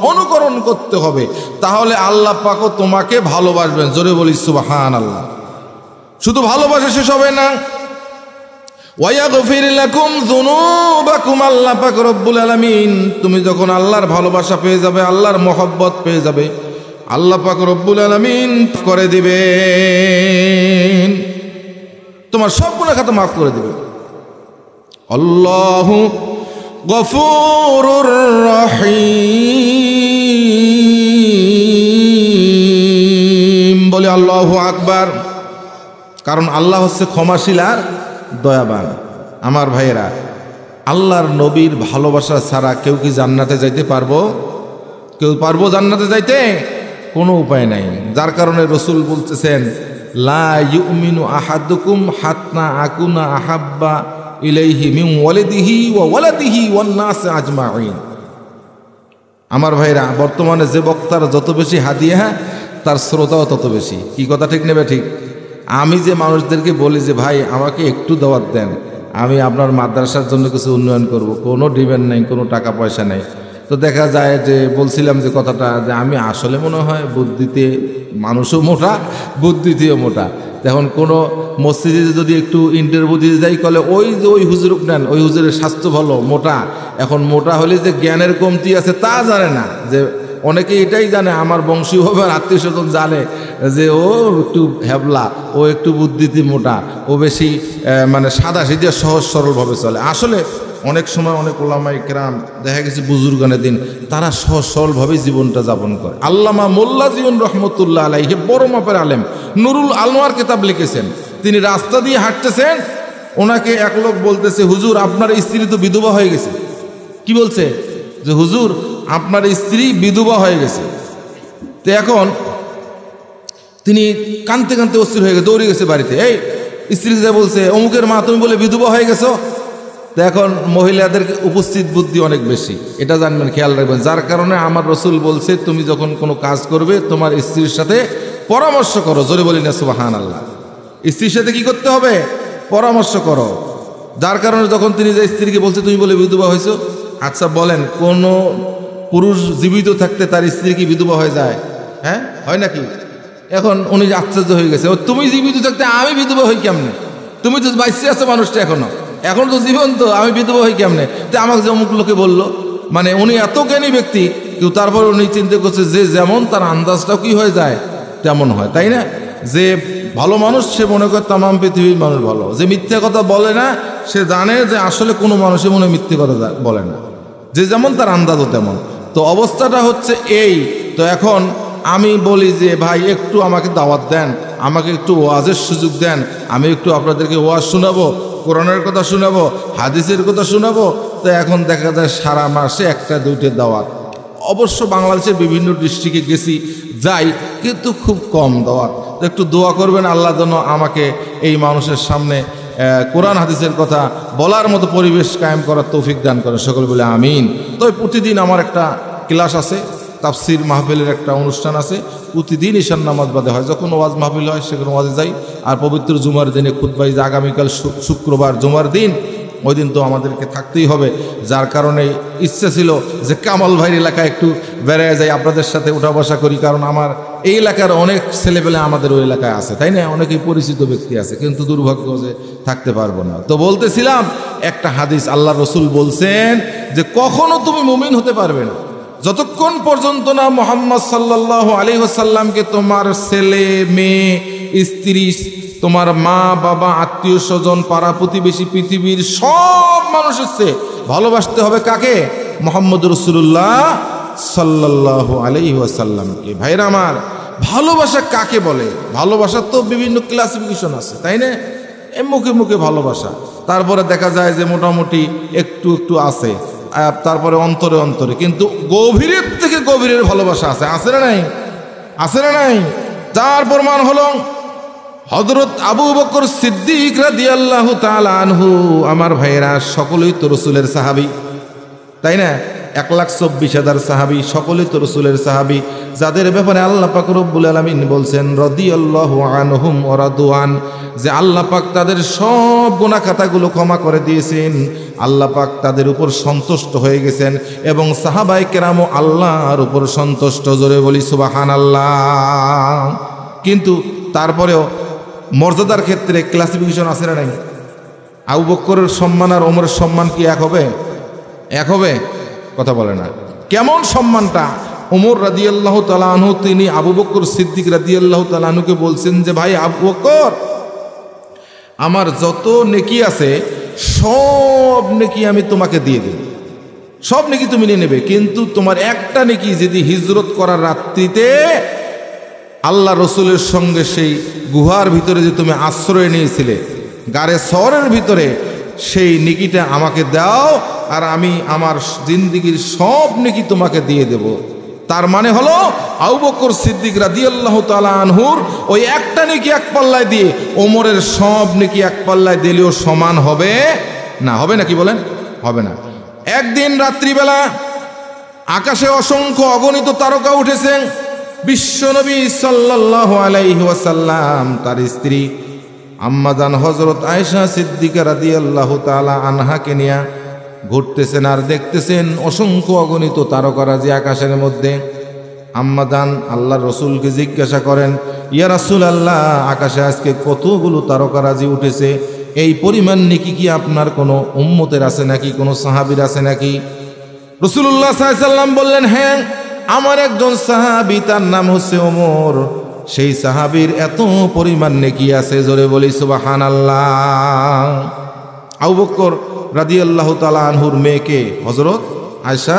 A: অনুকরণ করতে হবে। তাহলে আল্লাহ পাকও তোমাকে ভালোবাসবেন। জোরে বলি সুবহানাল্লাহ। শুধু ভালোবাসা শেষ হবে না, ওয়া ইয়াগফির লাকুম যুনুবাকুম। আল্লাহ পাক রব্বুল আলামিন, তুমি যখন আল্লাহর ভালোবাসা পেয়ে যাবে, আল্লাহর মহব্বত পেয়ে যাবে, আল্লাহ পাক রব্বুল আলামিন করে দিবেন, তোমার সব গুনাহ খাতা মাফ করে দিবে। আল্লাহু গফুরুর রহিম। বলে আল্লাহু আকবার। কারণ আল্লাহ হচ্ছে ক্ষমাশীল আর দয়াবান। আমার ভাইয়েরা, আল্লাহর নবীর ভালোবাসা ছাড়া কেউ কি জান্নাতে যাইতে পারবো? কেউ পারবো জান্নাতে যাইতে? কোনো উপায় নাই। যার কারণে রসুল বলতেছেন, লা ইউমিনু আহাদুকুম হাত্তা আকুনা আহাব্বা ইলাইহি মিন ওয়ালিদিহি ওয়া ওয়ালাদিহি ওয়ান নাস আজমাইন। আমার ভাইরা, বর্তমানে যে বক্তার যত বেশি হাদিয়া তার শ্রোতাও তত বেশি। কি কথা ঠিক নেবে? ঠিক। আমি যে মানুষদেরকে বলি যে ভাই আমাকে একটু দাওয়াত দেন, আমি আপনার মাদ্রাসার জন্য কিছু উন্নয়ন করব, কোনো ডিমান্ড নেই, কোনো টাকা পয়সা নেই। তো দেখা যায় যে বলছিলাম যে কথাটা, যে আমি আসলে মনে হয় বুদ্ধিতে মানুষও মোটা, বুদ্ধিতেও মোটা। এখন কোনো মসজিদে যদি একটু ইন্টারভিউ দিতে যাই, কলে ওই যে ওই হুজুরক নেন, ওই হুজুরের স্বাস্থ্য ভালো, মোটা। এখন মোটা হলে যে জ্ঞানের কমতি আছে তা জানে না। যে অনেকে এটাই জানে, আমার বংশীয়ভাবে আত্মীয় স্বজন জানে যে ও একটু হ্যাবলা, ও একটু বুদ্ধিতে মোটা, ও বেশি মানে সাদা সিধে সহজ সরলভাবে চলে। আসলে অনেক সময় অনেক ওলামায়ে কেরাম দেখা গেছে বুজুর্গানের দিন, তারা সহজ সরলভাবে জীবনটা যাপন করে। আল্লামা মোল্লা জীবন রহমতুল্লাহ আলাইহি বড় মাপের আলেম, নুরুল আনোয়ার কিতাব লিখেছেন। তিনি রাস্তা দিয়ে হাঁটতেছেন, ওনাকে এক লোক বলতেছে, হুজুর আপনার স্ত্রী তো বিধবা হয়ে গেছে। কি বলছে? যে হুজুর আপনার স্ত্রী বিধবা হয়ে গেছে। তো এখন তিনি কাঁদতে কাঁদতে অস্থির হয়ে গেছে, দৌড়ে গেছে বাড়িতে। এই স্ত্রী যে বলছে, অমুকের মা তুমি বলে বিধবা হয়ে গেছো। তো এখন মহিলাদের উপস্থিত বুদ্ধি অনেক বেশি, এটা জানবেন, খেয়াল রাখবেন। যার কারণে আমার রসুল বলছে, তুমি যখন কোনো কাজ করবে তোমার স্ত্রীর সাথে পরামর্শ করো। জোরে বলি না সুবহানাল্লাহ। স্ত্রীর সাথে কি করতে হবে? পরামর্শ করো। যার কারণে যখন তিনি যে স্ত্রীকে বলছে তুমি বলে বিধবা হয়েছো, আচ্ছা বলেন কোন পুরুষ জীবিত থাকতে তার স্ত্রী কি বিধবা হয়ে যায়? হ্যাঁ, হয় নাকি? এখন উনি আশ্চর্য হয়ে গেছে, তুমি জীবিত থাকতে আমি বিধবা হই কেমনে? তুমি তো বাইসে আছো মানুষটা, এখন তো জীবন্ত, আমি বিধবা হই কেমনে? তো আমাকে যে অমুক লোকে বললো, মানে উনি এত জ্ঞানী ব্যক্তি, কিন্তু তারপর উনি চিন্তা করছে যে যেমন তার আন্দাজটাও কি হয়ে যায় তেমন হয়, তাই না? যে ভালো মানুষ সে মনে করে তামাম পৃথিবীর মানুষ ভালো। যে মিথ্যা কথা বলে না সে জানে যে আসলে কোনো মানুষের মনে মিথ্যে কথা বলে না। যে যেমন তার আন্দাজও তেমন। তো অবস্থাটা হচ্ছে এই। তো এখন আমি বলি যে ভাই একটু আমাকে দাওয়াত দেন, আমাকে একটু ওয়াজের সুযোগ দেন, আমি একটু আপনাদেরকে ওয়াজ শোনাবো, কোরআনের কথা শোনাবো, হাদিসের কথা শোনাবো। তো এখন দেখা যায় সারা মাসে একটা দুইটা দাওয়াত। অবশ্য বাংলাদেশের বিভিন্ন ডিস্ট্রিক্টে গেছি, যাই, কিন্তু খুব কম দাওয়াত। তো একটু দোয়া করবেন আল্লাহ যেন আমাকে এই মানুষের সামনে কোরআন হাদিসের কথা বলার মতো পরিবেশ কায়েম করার তৌফিক দান করে। সকলে বলে আমিন। তবে প্রতিদিন আমার একটা ক্লাস আছে, তাফসির মাহফিলের একটা অনুষ্ঠান আছে, প্রতিদিন ঈশান নামাজ বাদে হয়। যখন ওয়াজ মাহফিল হয় সেখানে ওয়াজে যাই। আর পবিত্র জুমার দিনে খুতবাই, যে আগামীকাল শুক্রবার জুমার দিন, ওই দিন তো আমাদেরকে থাকতেই হবে। যার কারণে ইচ্ছে ছিল যে কামাল ভাইয়ের এলাকায় একটু বেড়ায় যাই, আপনাদের সাথে উঠা বসা করি। কারণ আমার এই এলাকার অনেক ছেলেপেলে আমাদের ওই এলাকায় আছে, তাই না? অনেকেই পরিচিত ব্যক্তি আছে, কিন্তু দুর্ভাগ্য যে থাকতে পারবো না। তো বলতেছিলাম একটা হাদিস, আল্লাহ রসুল বলছেন যে কখনো তুমি মুমিন হতে পারবে না যতক্ষণ পর্যন্ত না মুহাম্মদ সাল্লাল্লাহু আলাইহি ওয়াসাল্লামকে তোমার ছেলে, মেয়ে, স্ত্রী, তোমার মা বাবা, আত্মীয় স্বজন, পাড়া প্রতিবেশী, পৃথিবীর সব মানুষের চেয়ে ভালোবাসতে হবে। কাকে? মুহাম্মদ রাসূলুল্লাহ সাল্লাল্লাহু আলাইহি ওয়াসাল্লামকে। ভাইরা আমার, ভালোবাসা কাকে বলে? ভালোবাসার তো বিভিন্ন ক্লাসিফিকেশন আছে, তাই না? মুখে মুখে ভালোবাসা, তারপরে দেখা যায় যে মোটামুটি একটু একটু আছে, তারপরে অন্তরে অন্তরে, কিন্তু গভীরের থেকে গভীরের ভালোবাসা আছে। আছে না নাই? আছে না নাই? তার প্রমাণ হলো হযরত আবু বকর সিদ্দিক রাদিয়াল্লাহু তাআলা আনহু। আমার ভাইয়েরা, সকলেই তো রাসূলের সাহাবী, তাই না? 1,24,000 সাহাবী, সকলেই তো রাসূলের সাহাবী, যাদের ব্যাপারে আল্লাহ পাক রব্বুল আলামিন বলছেন রাদিয়াল্লাহু আনহুম ওয়া রাদওয়ান, যে আল্লাহ পাক তাদের সব গুনাহ খাতাগুলো ক্ষমা করে দিয়েছেন, আল্লাহ পাক তাদের উপর সন্তুষ্ট হয়ে গেছেন, এবং সাহাবায়ে কেরামও আল্লাহর উপর সন্তুষ্ট। জোরে বলি সুবহানাল্লাহ। কিন্তু তারপরেও মর্যাদার ক্ষেত্রে ক্লাসিফিকেশন আছে না নাই? আবু বকরের সম্মান আর ওমরের সম্মান কি এক হবে? এক হবে? কথা বলে না। কেমন সম্মানটা? ওমর রাদিয়াল্লাহু তাআলা আনহু তিনি আবু বকর সিদ্দিক রাদিয়াল্লাহু তাআলা আনহুকে বলছেন যে ভাই আবু বকর, আমার যত নেকি আছে সব নেকি আমি তোমাকে দিয়ে দিই। সব নেকি তুমি নিয়ে নেবে, কিন্তু তোমার একটা নেকি যদি হিজরত করার রাত্রিতে আল্লাহ রসুলের সঙ্গে সেই গুহার ভিতরে যে তুমি আশ্রয় নিয়েছিলে গারে শহরের ভিতরে, সেই নেকিটা আমাকে দাও, আর আমি আমার জিন্দিগির সব নেকি তোমাকে দিয়ে দেব। তার মানে হলো আবু বকর সিদ্দিক রাদিয়াল্লাহু তাআলা আনহুর ওই একটা নেকি এক পাল্লায় দিয়ে ওমরের সব নেকি এক পাল্লায় দিলেও সমান হবে না। হবে নাকি বলেন? হবে না। একদিন রাত্রিবেলা আকাশে অসংখ্য অগণিত তারকা উঠেছেন। বিশ্বনবী সাল্লাল্লাহু আলাইহি ওয়াসাল্লাম তার স্ত্রী আম্মাজান হযরত আয়েশা সিদ্দিকা রাদিয়াল্লাহু তাআলা আনহাকে নিয়ে ঘুরতেছেন আর দেখতেছেন অসংখ্য অগণিত তারকারাজি আকাশের মধ্যে। আম্মাজান আল্লাহর রসুলকে জিজ্ঞাসা করেন, ইয়া রাসূলুল্লাহ, আকাশে আজকে কতগুলো তারকারাজি উঠেছে, এই পরিমাণ নেকি কি আপনার কোনো উম্মতের আছে নাকি, কোনো সাহাবীর আছে নাকি? রাসূলুল্লাহ সাল্লাল্লাহু আলাইহি ওয়াসাল্লাম বললেন, হ্যাঁ, আমার একজন সাহাবী, তার নাম হচ্ছে ওমর, সেই সাহাবীর এত পরিমাণ নেকি আছে, জোরে বলি সুবহানাল্লাহ। আবু বকর রাদিয়াল্লাহু তাআলা আনহুর মেয়েকে হযরত আয়েশা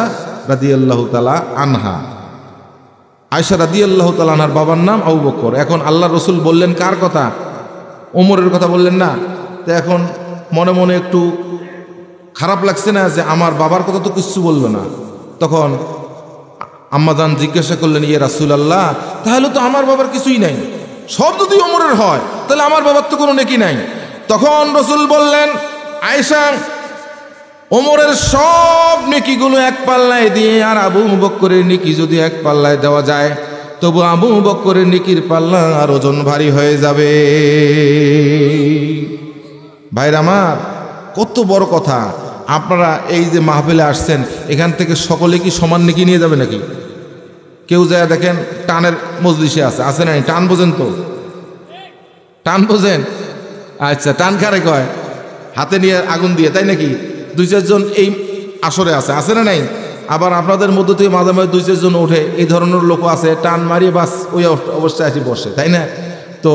A: রাদিয়াল্লাহু তাআলা আনহা, আয়েশা রাদিয়াল্লাহু তাআলা আনহার বাবার নাম আবু বকর। এখন আল্লাহ রসুল বললেন কার কথা? ওমরের কথা বললেন না? তো এখন মনে মনে একটু খারাপ লাগছে না যে আমার বাবার কথা তো কিছু বললো না? তখন আম্মাজান জিজ্ঞাসা করলেন, ইয়া রাসূলুল্লাহ, তাহলে তো আমার বাবার কিছুই নাই, সব যদি ওমরের হয় তাহলে আমার বাবার তো কোনো নেকি নাই। তখন রসুল বললেন, আয়েশা, ওমরের সব নেকিগুলো এক পাল্লায় দিয়ে আর আবু বকরের নেকি যদি এক পাল্লায় দেওয়া যায়, তবু আবু বকরের নেকির পাল্লা আর ওজন ভারী হয়ে যাবে। ভাইরা আমার, কত বড় কথা! আপনারা এই যে মাহফিলে আসছেন, এখান থেকে সকলে কি সমান নেকি নিয়ে যাবে নাকি? কেউ যায় দেখেন টানের মজলিসে আছে না? টান বোঝেন তো? টান বোঝেন? আচ্ছা, টান কারে কয়? হাতে নিয়ে আগুন দিয়ে, তাই নাকি? 2-4 জন এই আসরে আছে না নাই? আবার আপনাদের মধ্য থেকে মাঝে মাঝে 2-4 জন ওঠে, এই ধরনের লোক আছে, টান মারিয়ে বাস ওই অবস্থায় আসি বসে, তাই না? তো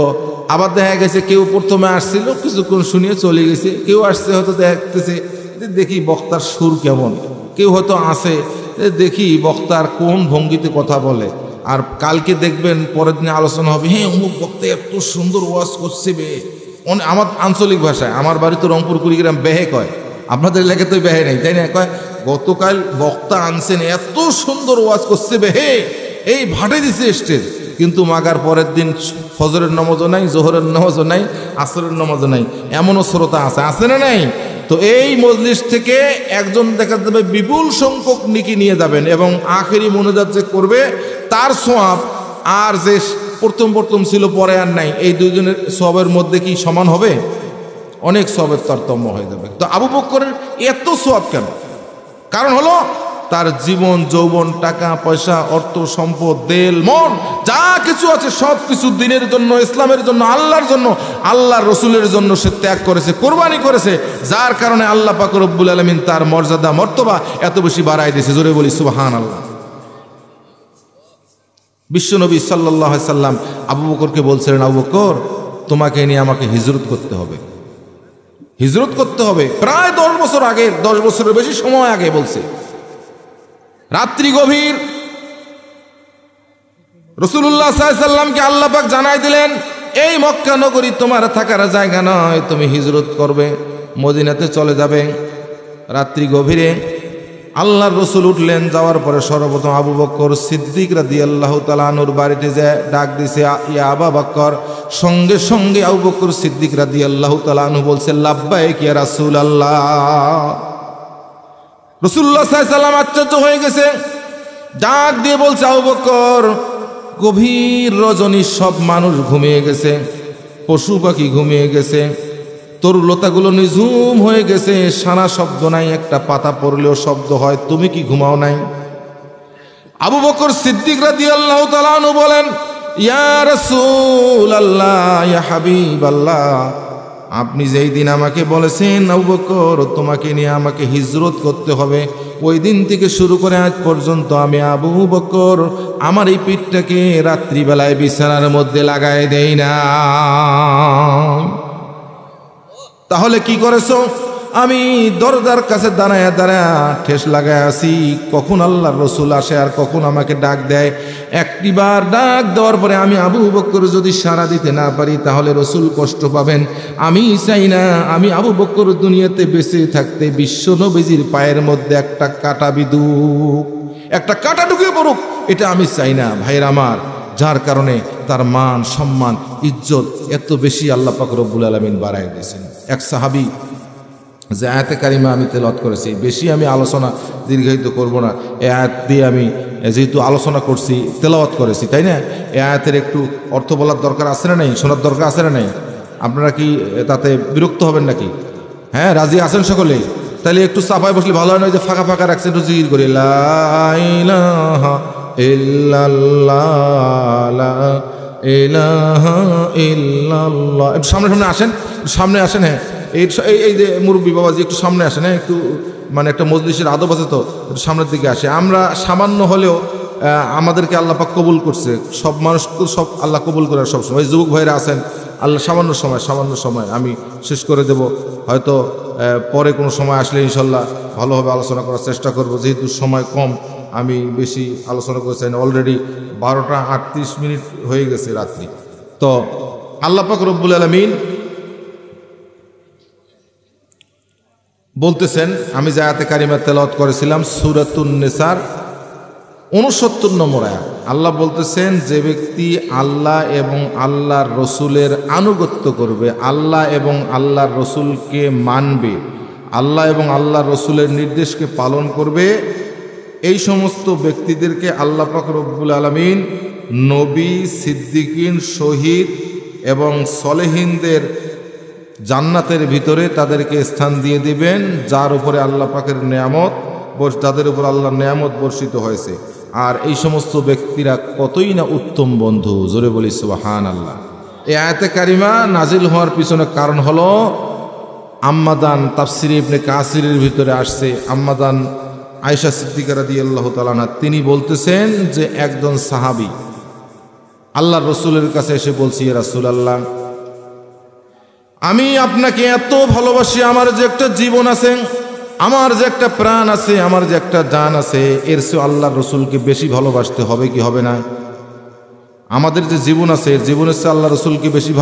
A: আবার দেখা গেছে কেউ প্রথমে আসছিল, কিছুক্ষণ শুনিয়ে চলে গেছে, কেউ আসছে হয়তো দেখতেছে দেখি বক্তার সুর কেমন, কেউ হয়তো আসে দেখি বক্তার কোন ভঙ্গিতে কথা বলে। আর কালকে দেখবেন পরের দিনে আলোচনা হবে, হ্যাঁ অমুক বক্তা এত সুন্দর ওয়াজ করছে বে। আমার আঞ্চলিক ভাষায়, আমার বাড়ি তো রংপুর কুড়িগ্রাম, বেহে কয়, আপনাদের এলাকায় তো বেহে নেই, তাই না? কয় গতকাল বক্তা আনছেন, এত সুন্দর ওয়াজ করছে বেহে, এই ভাটে দিছে স্টেজ। কিন্তু মাগার পরের দিন ফজরের নামাজও নাই, জোহরের নামাজও নাই, আসরের নামাজও নাই, এমনও শ্রোতা আছে না নাই? তো এই মজলিস থেকে একজন দেখা যাবে বিপুল সংখ্যক নেকি নিয়ে যাবেন, এবং আখেরি মোনাজাত যে করবে তার সওয়াব আর যে প্রথম ছিল পরে আর নাই, এই দুইজনের সওয়াবের মধ্যে কি সমান হবে? অনেক সওয়াবের তারতম্য হয়ে যাবে। তো আবু বকরের এত সওয়াব কেন? কারণ হলো তার জীবন যৌবন, টাকা পয়সা, অর্থ সম্পদ, দেল মন যা কিছু আছে সব কিছু দিনের জন্য, ইসলামের জন্য, আল্লাহর জন্য, আল্লাহর রসুলের জন্য সে ত্যাগ করেছে, কোরবানি করেছে, যার কারণে আল্লাহ পাক রব্বুল আলামিন তার মর্যাদা মর্তবা এত বেশি বাড়াই দিয়েছে। জোরে বলি সুবহানাল্লাহ। বিশ্বনবী সাল্লাল্লাহু আলাইহি সাল্লাম আবু বকরকে বলছিলেন, আবু বকর, তোমাকে নিয়ে আমাকে হিজরত করতে হবে, হিজরত করতে হবে। প্রায় 10 বছর আগে, 10 বছরের বেশি সময় আগে বলছে। রাত্রি গভীর, রাসূলুল্লাহ সাল্লাল্লাহু আলাইহি সাল্লামকে আল্লাহ পাক জানাই দিলেন, এই মক্কা নগরী তোমার থাকার জায়গা নয়, তুমি হিজরত করবে, মদিনাতে চলে যাবে। রাত্রি গভীরে আল্লাহর রসুল উঠলেন, যাওয়ার পরে সর্বপ্রথম আবু বকর সিদ্দিক রাদিয়াল্লাহু তাআলা আনহুর বাড়িতে যায় ডাক দিছে, ইয়া আবু বকর। সঙ্গে সঙ্গে আবু বকর সিদ্দিক রাদিয়াল্লাহু তাআলা আনহু বলছে, লাব্বাইক ইয়া রাসূলুল্লাহ। রাসূলুল্লাহ সাল্লাল্লাহু আলাইহি সাল্লাম আশ্চর্য হয়ে গেছে, ডাক দিয়ে বলছে, আবু বকর, গভীর রজনী, সব মানুষ ঘুমিয়ে গেছে, পশু পাখি ঘুমিয়ে গেছে, তরুলতাগুলো নিঝুম হয়ে গেছে, সারা শব্দ নাই, একটা পাতা পড়লেও শব্দ হয়, তুমি কি ঘুমাও নাই? আবু বকর সিদ্দিক রাদিয়াল্লাহু তাআলা আনহু বলেন, ইয়া রাসূলুল্লাহ, ইয়া হাবিবাল্লাহ, আপনি যেই দিন আমাকে বলেছেন আবু বকর তোমাকে নিয়ে আমাকে হিজরত করতে হবে, ওই দিন থেকে শুরু করে আজ পর্যন্ত আমি আবু বকর আমার এই পিঠটাকে রাত্রিবেলায় বিছানার মধ্যে লাগায় দেই না। তাহলে কি করেছো? আমি দরজার কাছে দাঁড়ায় দাঁড়ায় ঠেস লাগায় আছি, কখন আল্লাহর রসুল আসে আর কখন আমাকে ডাক দেয়। একটিবার ডাক দেওয়ার পরে আমি আবু বকর যদি সাড়া দিতে না পারি তাহলে রসুল কষ্ট পাবেন। আমি চাই না আমি আবু বকর দুনিয়াতে বেঁচে থাকতে বিশ্ব নবীজির পায়ের মধ্যে একটা কাঁটা বিদুক, একটা কাঁটা ঢুকে পড়ুক, এটা আমি চাই না ভাইয়ের আমার। যার কারণে তার মান সম্মান ইজ্জত এত বেশি আল্লাহ পাক রব্বুল আলামিন বাড়ায় দিয়েছেন। এক সাহাবী যে আয়াতে কারিমা আমি তেলাওয়াত করেছি, বেশি আমি আলোচনা দীর্ঘায়িত করব না, এই আয়াত দিয়ে আমি যেহেতু আলোচনা করছি তেলাওয়াত করেছি, তাই না? এই আয়াতের একটু অর্থ বলার দরকার আছে না নেই, শোনার দরকার আছে না নেই? আপনারা কি তাতে বিরক্ত হবেন নাকি? হ্যাঁ, রাজি আছেন সকলেই? তাহলে একটু চাপায় বসলে ভালো হয় না, যে ফাঁকা ফাঁকা রাখছেন, একটু জিকির করি লা ইলাহা ইল্লাল্লাহ লা ইলাহা ইল্লাল্লাহ। একটু সামনে সামনে আসেন, সামনে আসেন। হ্যাঁ, এই যে মুরব্বী বাবাজি একটু সামনে আসেন। হ্যাঁ, একটু মানে একটা মজলিসের আদব আছে তো, একটু সামনের দিকে আসে। আমরা সামান্য হলেও আমাদেরকে আল্লাহ পাক কবুল করছে, সব মানুষ তো সব আল্লাহ কবুল করে সবসময়। যুবক ভাইরা আছেন, আল্লাহ সামান্য সময় আমি শেষ করে দেব, হয়তো পরে কোনো সময় আসলে ইনশাল্লাহ ভালোভাবে আলোচনা করার চেষ্টা করব, যেহেতু সময় কম আমি বেশি আলোচনা করতে চাই না। অলরেডি 12টা 38 মিনিট হয়ে গেছে রাত্রি। তো আল্লাহ পাক রব্বুল আলামিন বলতেছেন, আমি যে আয়াতে কারিমা তেলাওয়াত করেছিলাম সূরাতুন নিসার 69 নম্বর আয়াত, আল্লাহ বলতেছেন যে ব্যক্তি আল্লাহ এবং আল্লাহর রসুলের আনুগত্য করবে, আল্লাহ এবং আল্লাহর রসুলকে মানবে, আল্লাহ এবং আল্লাহর রসুলের নির্দেশকে পালন করবে, এই সমস্ত ব্যক্তিদেরকে আল্লাহ পাক রব্বুল আলামিন নবী, সিদ্দিকিন, শহীদ এবং সলেহিনদের জান্নাতের ভিতরে তাদেরকে স্থান দিয়ে দিবেন, যার উপরে আল্লাহ পাকের নেয়ামত, যাদের উপর আল্লাহর নেয়ামত বর্ষিত হয়েছে। আর এই সমস্ত ব্যক্তিরা কতই না উত্তম বন্ধু, জোরে বলি সুবহানাল্লাহ। এই আয়াতে কারিমা নাজিল হওয়ার পিছনে কারণ হলো আম্মাদান তাফসিরে ইবনে কাসিরের ভিতরে আসছে, আম্মাদান আয়েশা সিদ্দিকা রাদিয়াল্লাহু তাআলা আনহা তিনি বলতেছেন যে একজন সাহাবী আল্লাহর রসুলের কাছে এসে বলছি, ইয়া রাসূলুল্লাহ, আমি আপনাকে এত ভালোবাসি, আমার যে একটা জীবন আছে, আমার যে একটা প্রাণ আছে, আমার যে একটা জান আছে, এর চেয়ে আল্লাহর রসুলকে বেশি ভালোবাসতে হবে কি হবে না? আমাদের যে জীবন আছে, জীবনের চেয়ে আল্লাহ রসুলকে বেশি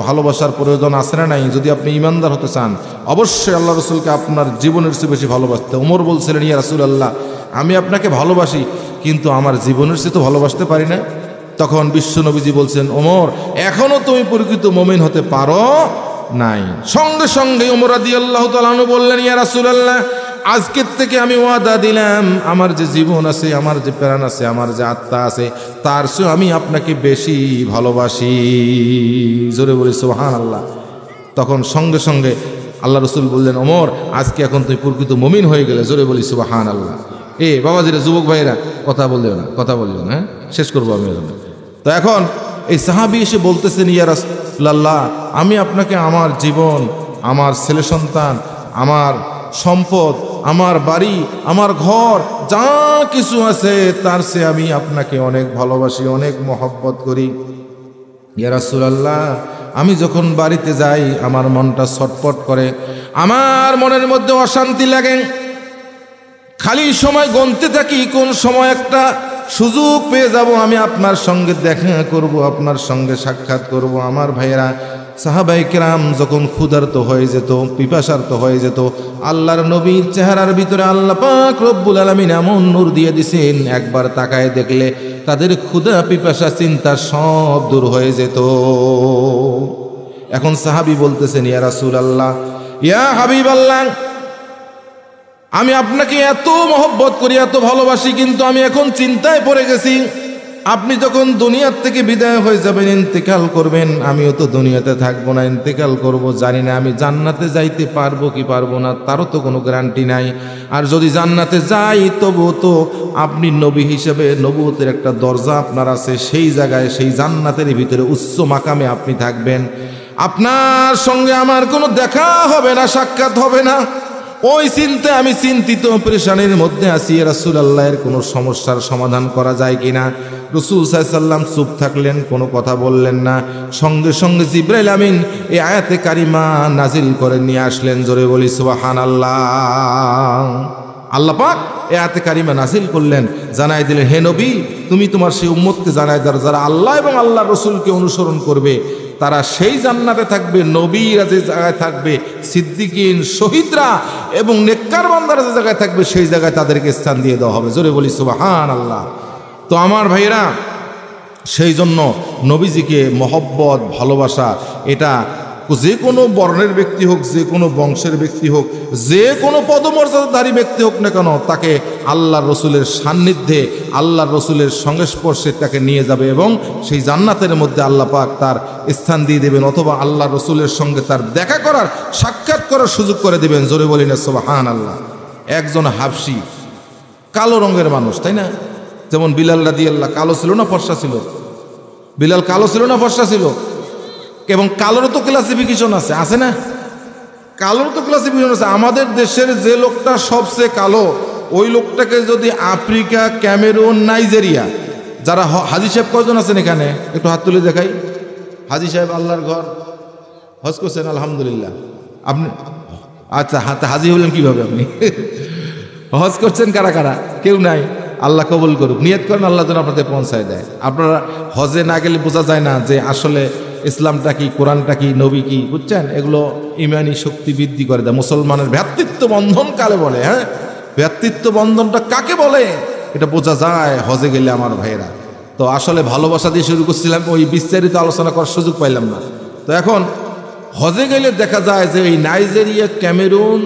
A: ভালোবাসার প্রয়োজন আছে না নাই? যদি আপনি ইমানদার হতে চান, অবশ্যই আল্লাহ রসুলকে আপনার জীবনের চেয়ে বেশি ভালোবাসতে। ওমর বলছিলেন, ইয়া রাসূলুল্লাহ, আমি আপনাকে ভালোবাসি, কিন্তু আমার জীবনের চেয়ে তো ভালোবাসতে পারি না। তখন বিশ্ব নবীজি বলছেন, ওমর, এখনো তুমি প্রকৃত মুমিন হতে পারো নাই। সঙ্গে সঙ্গে ওমর রাদিয়াল্লাহু তাআলা আনহু বললেন, ইয়া রাসূলুল্লাহ, আজকের থেকে আমি ওয়াদা দিলাম, আমার যে জীবন আছে, আমার যে প্রাণ আছে, আমার যে আত্মা আছে, তার চেয়ে আমি আপনাকে বেশি ভালোবাসি। জোরে বলি সুবহানাল্লাহ। তখন সঙ্গে সঙ্গে আল্লাহ রসুল বললেন, ওমর, আজকে এখন তুই প্রকৃত মুমিন হয়ে গেলে। জোরে বলি সুবহানাল্লাহ। বাবাজিরা, যুবক ভাইরা, কথা বললেও না, হ্যাঁ, শেষ করবো আমি। তো এখন এই সাহাবী এসে বলতেছেন, ইয়া রাসূলুল্লাহ, আমি আপনাকে আমার জীবন, আমার ছেলে সন্তান, আমার সম্পদ, আমার বাড়ি, আমার ঘর, যা কিছু আছে তার চেয়ে আমি আপনাকে অনেক ভালোবাসি, অনেক মহব্বত করি। ইয়া রাসূলুল্লাহ, আমি যখন বাড়িতে যাই আমার মনটা ছটফট করে, আমার মনের মধ্যে অশান্তি লাগে, খালি সময় গুনতে থাকি কোন সময় একটা সুযোগ পেয়ে যাব, আমি আপনার সঙ্গে দেখা করব, আপনার সঙ্গে সাক্ষাৎ করব। আমার ভাইয়েরা, সাহাবায়ে কেরাম যখন ক্ষুধার্ত হয়ে যেত, পিপাসার্ত হয়ে যেত, আল্লাহর নবীর চেহারার ভিতরে আল্লাহ পাক রব্বুল আলামিন এমন নূর দিয়ে দিছেন, একবার তাকায় দেখলে তাদের ক্ষুধা, পিপাসা, চিন্তা সব দূর হয়ে যেত। এখন সাহাবী বলতেছেন, ইয়া রাসূলুল্লাহ, ইয়া হাবিবাল্লাহ, আমি আপনাকে এত মহব্বত করি, এত ভালোবাসি, কিন্তু আমি এখন চিন্তায় পড়ে গেছি। আপনি যখন দুনিয়ার থেকে বিদায় হয়ে যাবেন, ইন্তেকাল করবেন, আমিও তো দুনিয়াতে থাকবো না, ইন্তেকাল করব, জানি না আমি জান্নাতে যাইতে পারবো কি পারবো না, তারও তো কোনো গ্যারান্টি নাই। আর যদি জান্নাতে যাই, তবুও তো আপনি নবী হিসেবে নবুয়তের একটা দরজা আপনার আছে, সেই জায়গায়, সেই জান্নাতের ভিতরে উচ্চ মাকামে আপনি থাকবেন। আপনার সঙ্গে আমার কোনো দেখা হবে না, সাক্ষাৎ হবে না, ওই চিন্তা আমি চিন্তিত, পেরেশানির মধ্যে আছি, রাসূলুল্লাহর কোনো সমস্যার সমাধান করা যায় কিনা। রাসূল সাল্লাল্লাহু আলাইহি ওয়াসাল্লাম চুপ থাকলেন, কোনো কথা বললেন না। সঙ্গে সঙ্গে জিবরাইল আমিন এই আয়াতে কারিমা নাজিল করে নিয়ে আসলেন। জোরে বলি সুবহানাল্লাহ। আল্লাহ পাক এই আয়াতে কারিমা নাজিল করলেন, জানাই দিলেন, হে নবী, তুমি তোমার সেই উম্মতকে জানাই দাও যারা আল্লাহ এবং আল্লাহর রাসূলকে অনুসরণ করবে তারা সেই জান্নাতে থাকবে, নবীরা যে জায়গায় থাকবে, সিদ্দিকিন, শহীদরা এবং নেককার বান্দারা যে জায়গায় থাকবে সেই জায়গায় তাদেরকে স্থান দিয়ে দেওয়া হবে। জোরে বলি সুবহানাল্লাহ। তো আমার ভাইরা, সেই জন্য নবীজিকে মহব্বত, ভালোবাসা, এটা যে কোনো বর্ণের ব্যক্তি হোক, যে কোনো বংশের ব্যক্তি হোক, যে কোনো পদমর্যাদাধারী ব্যক্তি হোক না কেন, তাকে আল্লাহর রসুলের সান্নিধ্যে, আল্লাহর রসুলের সংস্পর্শে তাকে নিয়ে যাবে এবং সেই জান্নাতের মধ্যে আল্লাহ পাক তার স্থান দিয়ে দেবেন, অথবা আল্লাহর রসুলের সঙ্গে তার দেখা করার, সাক্ষাৎ করার সুযোগ করে দেবেন। জোরে বলি না সুবহানাল্লাহ। একজন হাবশি, কালো রঙের মানুষ, তাই না? যেমন বিলাল রাদিয়াল্লাহু কালো ছিল না ফর্সা ছিল? বিলাল কালো ছিল না ফর্সা ছিল? এবং কালোরও তো ক্লাসিফিকেশন আছে, আছে না? কালোর তো ক্লাসিফিকেশন আছে। আমাদের দেশের যে লোকটা সবচেয়ে কালো, ওই লোকটাকে যদি আফ্রিকা, ক্যামেরুন, নাইজেরিয়া, যারা হাজি সাহেব কয়জন আছেন এখানে? একটু হাত তুলে দেখাই। হাজি সাহেব আল্লাহর ঘর হজ করছেন, আলহামদুলিল্লাহ। আপনি আচ্ছা, হাতে হাজি হলেন কিভাবে? আপনি হজ করছেন কারা কারা? কেউ নাই? আল্লাহ কবুল করুক। নিয়ত করেন আল্লাহ যেন আপনাদের পৌঁছায় দেয়। আপনারা হজে না গেলে বোঝা যায় না যে আসলে ইসলামটা কি, কোরআনটা কি, নবী কি, বুঝছেন? এগুলো ইমানি শক্তি বৃদ্ধি করে দেয়। মুসলমানের ভ্রাতৃত্ব বন্ধন কালে বলে, হ্যাঁ, ভ্রাতৃত্ব বন্ধনটা কাকে বলে এটা বোঝা যায় হজে গেলে আমার ভাইয়েরা। তো আসলে ভালোবাসা দিয়ে শুরু করছিলাম, ওই বিস্তারিত আলোচনা করার সুযোগ পাইলাম না। তো এখন হজে গেলে দেখা যায় যে এই নাইজেরিয়া, ক্যামেরুন,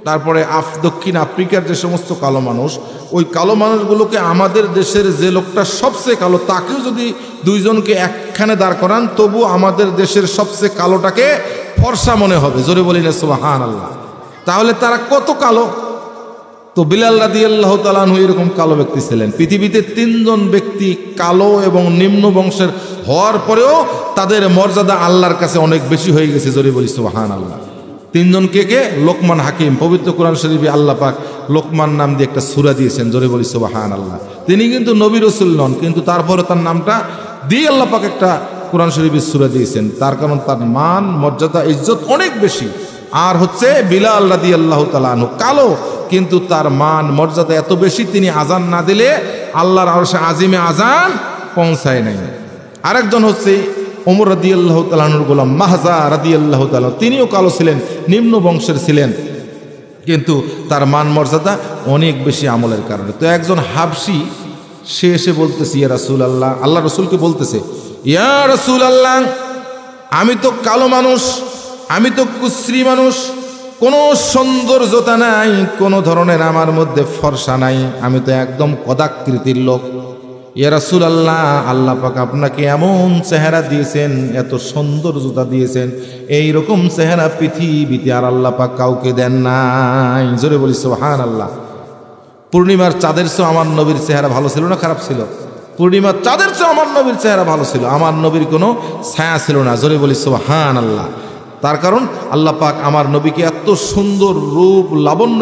A: তারপরে দক্ষিণ আফ্রিকার যে সমস্ত কালো মানুষ, ওই কালো মানুষগুলোকে আমাদের দেশের যে লোকটা সবচেয়ে কালো, তাকেও যদি দুইজনকে একখানে দাঁড় করান, তবু আমাদের দেশের সবচেয়ে কালোটাকে ফর্সা মনে হবে। জোরে বলি না সুবহানাল্লাহ। তাহলে তারা কত কালো? তো বিলাল রাদিয়াল্লাহু তাআলা আনহু এরকম কালো ব্যক্তি ছিলেন। পৃথিবীতে 3 জন ব্যক্তি কালো এবং নিম্ন বংশের হওয়ার পরেও তাদের মর্যাদা আল্লাহর কাছে অনেক বেশি হয়ে গেছে। জোরে বলি সুবহানাল্লাহ। 3 জন কে কে? লোকমান হাকিম। পবিত্র কোরআন শরীফে আল্লাহ পাক লোকমান নাম দিয়ে একটা সূরা দিয়েছেন। জোরে বলি সুবহানাল্লাহ। তিনি কিন্তু নবী রাসূল নন, কিন্তু তারপরে তার নামটা দিয়ে আল্লাহ পাক একটা কোরআন শরীফের সূরা দিয়েছেন। তার কারণ তার মান, মর্যাদা, ইজ্জত অনেক বেশি। আর হচ্ছে বিলাল রাদিয়াল্লাহু তাআলা আনহু কালো, কিন্তু তার মান মর্যাদা এত বেশি, তিনি আজান না দিলে আল্লাহর আরশে আজিমে আজান পৌঁছায় নাই। আরেকজন হচ্ছে ওমর রাদিয়াল্লাহু তাআলা আনহুর গোলাম মাহজা রাদিয়াল্লাহু তাআলা, তিনিও কালো ছিলেন, নিম্ন বংশের ছিলেন, কিন্তু তার মান মর্যাদা অনেক বেশি আমলের কারণে। তো একজন হাবশি সে এসে বলতেছে, ইয়া রাসূলুল্লাহ, আল্লাহ রসুলকে বলতেছে, ইয়া রাসূলুল্লাহ, আমি তো কালো মানুষ, আমি তো কুশ্রী মানুষ, কোনো সৌন্দর্যতা নাই, কোনো ধরনের আমার মধ্যে ফর্সা নাই, আমি তো একদম কদাকৃতির লোক। ইয়া রাসূলুল্লাহ, আল্লাহ পাক আপনাকে এমন চেহারা দিয়েছেন, এত সৌন্দর্যতা দিয়েছেন, এই রকম চেহারা পৃথিবীতে আর আল্লাহ পাক কাউকে দেন নাই। জোরে বলি সুবহানাল্লাহ। পূর্ণিমার চাঁদের চেয়ে আমার নবীর চেহারা ভালো ছিল না খারাপ ছিল? পূর্ণিমার চাঁদের চেয়ে আমার নবীর চেহারা ভালো ছিল, আমার নবীর কোনো ছায়া ছিল না। জোরে বলি সুবহানাল্লাহ। তার কারণ আল্লাহ পাক আমার নবীকে এত সুন্দর রূপ লাবণ্য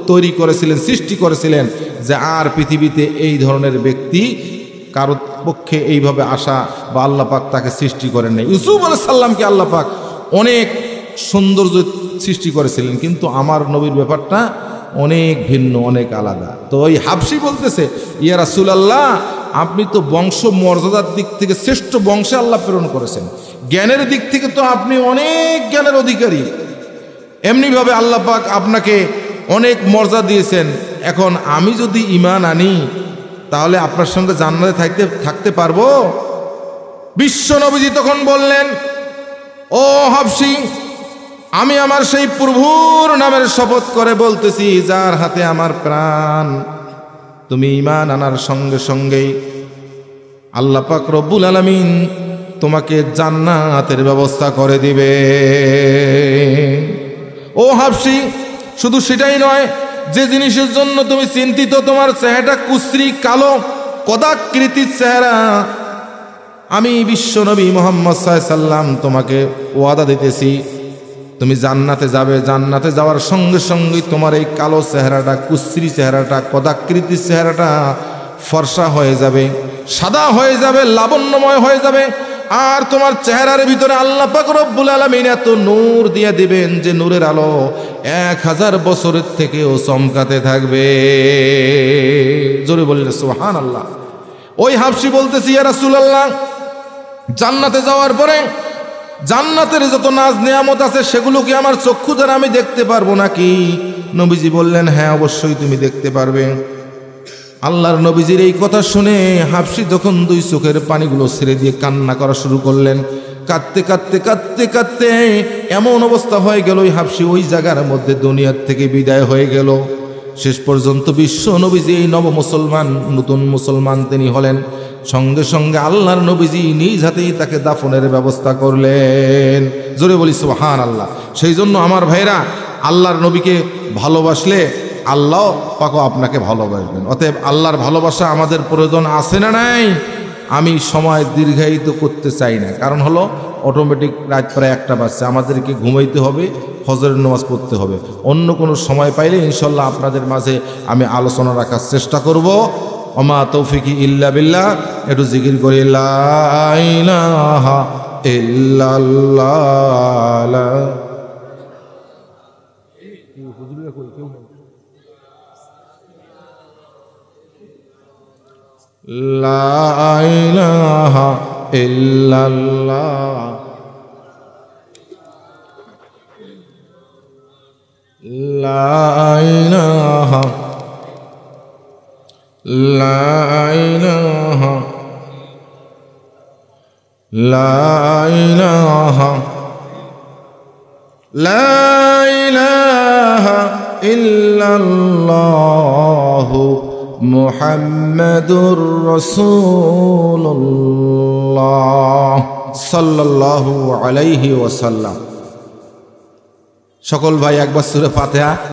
A: তৈরি করেছিলেন, সৃষ্টি করেছিলেন, যে আর পৃথিবীতে এই ধরনের ব্যক্তি কারোর পক্ষে এইভাবে আসা বা আল্লাহ পাক তাকে সৃষ্টি করেন নাই। ইউসুফ আলাইহিস সালামকে আল্লাহ পাক অনেক সৌন্দর্য সৃষ্টি করেছিলেন, কিন্তু আমার নবীর ব্যাপারটা অনেক ভিন্ন, অনেক আলাদা। তো ওই হাবশি বলতেছে, ইয়া রাসূলুল্লাহ, আপনি তো বংশ মর্যাদার দিক থেকে শ্রেষ্ঠ বংশে আল্লাহ প্রেরণ করেছেন, জ্ঞানের দিক থেকে তো আপনি অনেক জ্ঞানের অধিকারী, এমনিভাবে আল্লাহ পাক আপনাকে অনেক মর্যাদা দিয়েছেন। এখন আমি যদি ঈমান আনি তাহলে আপনার সঙ্গে জান্নাতে থাকতে পারবো? বিশ্ব নবীজি তখন বললেন, ও হাবশি, আমি আমার সেই প্রভুর নামের শপথ করে বলতেছি, যার হাতে আমার প্রাণ, তুমি ঈমান আনার সঙ্গে সঙ্গেই আল্লাহ পাক রব্বুল আলামিন তোমাকে জান্নাতের ব্যবস্থা করে দিবে। ও হাবশি, শুধু সেটাই নয়, যে জিনিসের জন্য তুমি চিন্তিত, তোমার চেহারাটা কুশ্রী, কালো, কদাকৃতির চেহারা, আমি বিশ্বনবী মুহাম্মদ সাল্লাল্লাহু আলাইহি সাল্লাম তোমাকে ওয়াদা দিতেছি, তুমি জান্নাতে যাবে, জান্নাতে যাওয়ার সঙ্গে সঙ্গে তোমার এই কালো চেহারাটা, কুশ্রী চেহারাটা, কদাকৃতির চেহারাটা ফর্সা হয়ে যাবে, সাদা হয়ে যাবে, লাবণ্যময় হয়ে যাবে। আর তোমার চেহারার ভিতরে আল্লাহ পাক রব্বুল আলামিন এত নূর দিয়ে দিবেন যে নূরের আলো 1000 বছরের থেকেও চমকাতে থাকবে। জোরে বললেন সুবহানাল্লাহ। ওই হাবশী বলতেছি, ইয়া রাসূলুল্লাহ, জান্নাতে যাওয়ার পরে জান্নাতের যত নাজ নিয়ামত আছে সেগুলো কি আমার চক্ষু দ্বারা আমি দেখতে পারবো নাকি? নবীজি বললেন, হ্যাঁ অবশ্যই তুমি দেখতে পারবে। আল্লাহর নবীজির এই কথা শুনে হাবশী যখন 2 চোখের পানিগুলো ছেড়ে দিয়ে কান্না করা শুরু করলেন, কাঁদতে কাঁদতে কাঁদতে কাঁদতে এমন অবস্থা হয়ে গেল ওই হাবশী ওই জায়গার মধ্যে দুনিয়ার থেকে বিদায় হয়ে গেল। শেষ পর্যন্ত বিশ্ব নবীজি এই নব মুসলমান, নতুন মুসলমান তিনি হলেন। সঙ্গে সঙ্গে আল্লাহর নবীজি নিজ হাতেই তাকে দাফনের ব্যবস্থা করলেন। জোরে বলি সুবহানাল্লাহ। সেই জন্য আমার ভাইরা, আল্লাহর নবীকে ভালোবাসলে আল্লাহ পাকও আপনাকে ভালোবাসবেন। অতএব আল্লাহর ভালোবাসা আমাদের প্রয়োজন আছে না নাই? আমি সময় দীর্ঘায়িত করতে চাই না, কারণ হলো অটোমেটিক রাত প্রায় 1টা বাজছে, আমাদেরকে ঘুমাইতে হবে, ফজরের নামাজ পড়তে হবে। অন্য কোনো সময় পাইলে ইনশাল্লাহ আপনাদের মাঝে আমি আলোচনা রাখার চেষ্টা করব। ওমা তৌফিকি ইল্লা বিল্লাহ। একটু জিকির করি, লা ইলাহা ইল্লাল্লাহ। লা ইলাহা ইল্লাল্লাহ, লা ইলাহা, লা ইলাহা, লা ইলাহা, লা ইলাহা ইল্লাল্লাহু মুহাম্মাদুর রাসূলুল্লাহ সাল্লাল্লাহু আলাইহি ওয়াসাল্লাম। সকল ভাই একবার সূরা ফাতিহা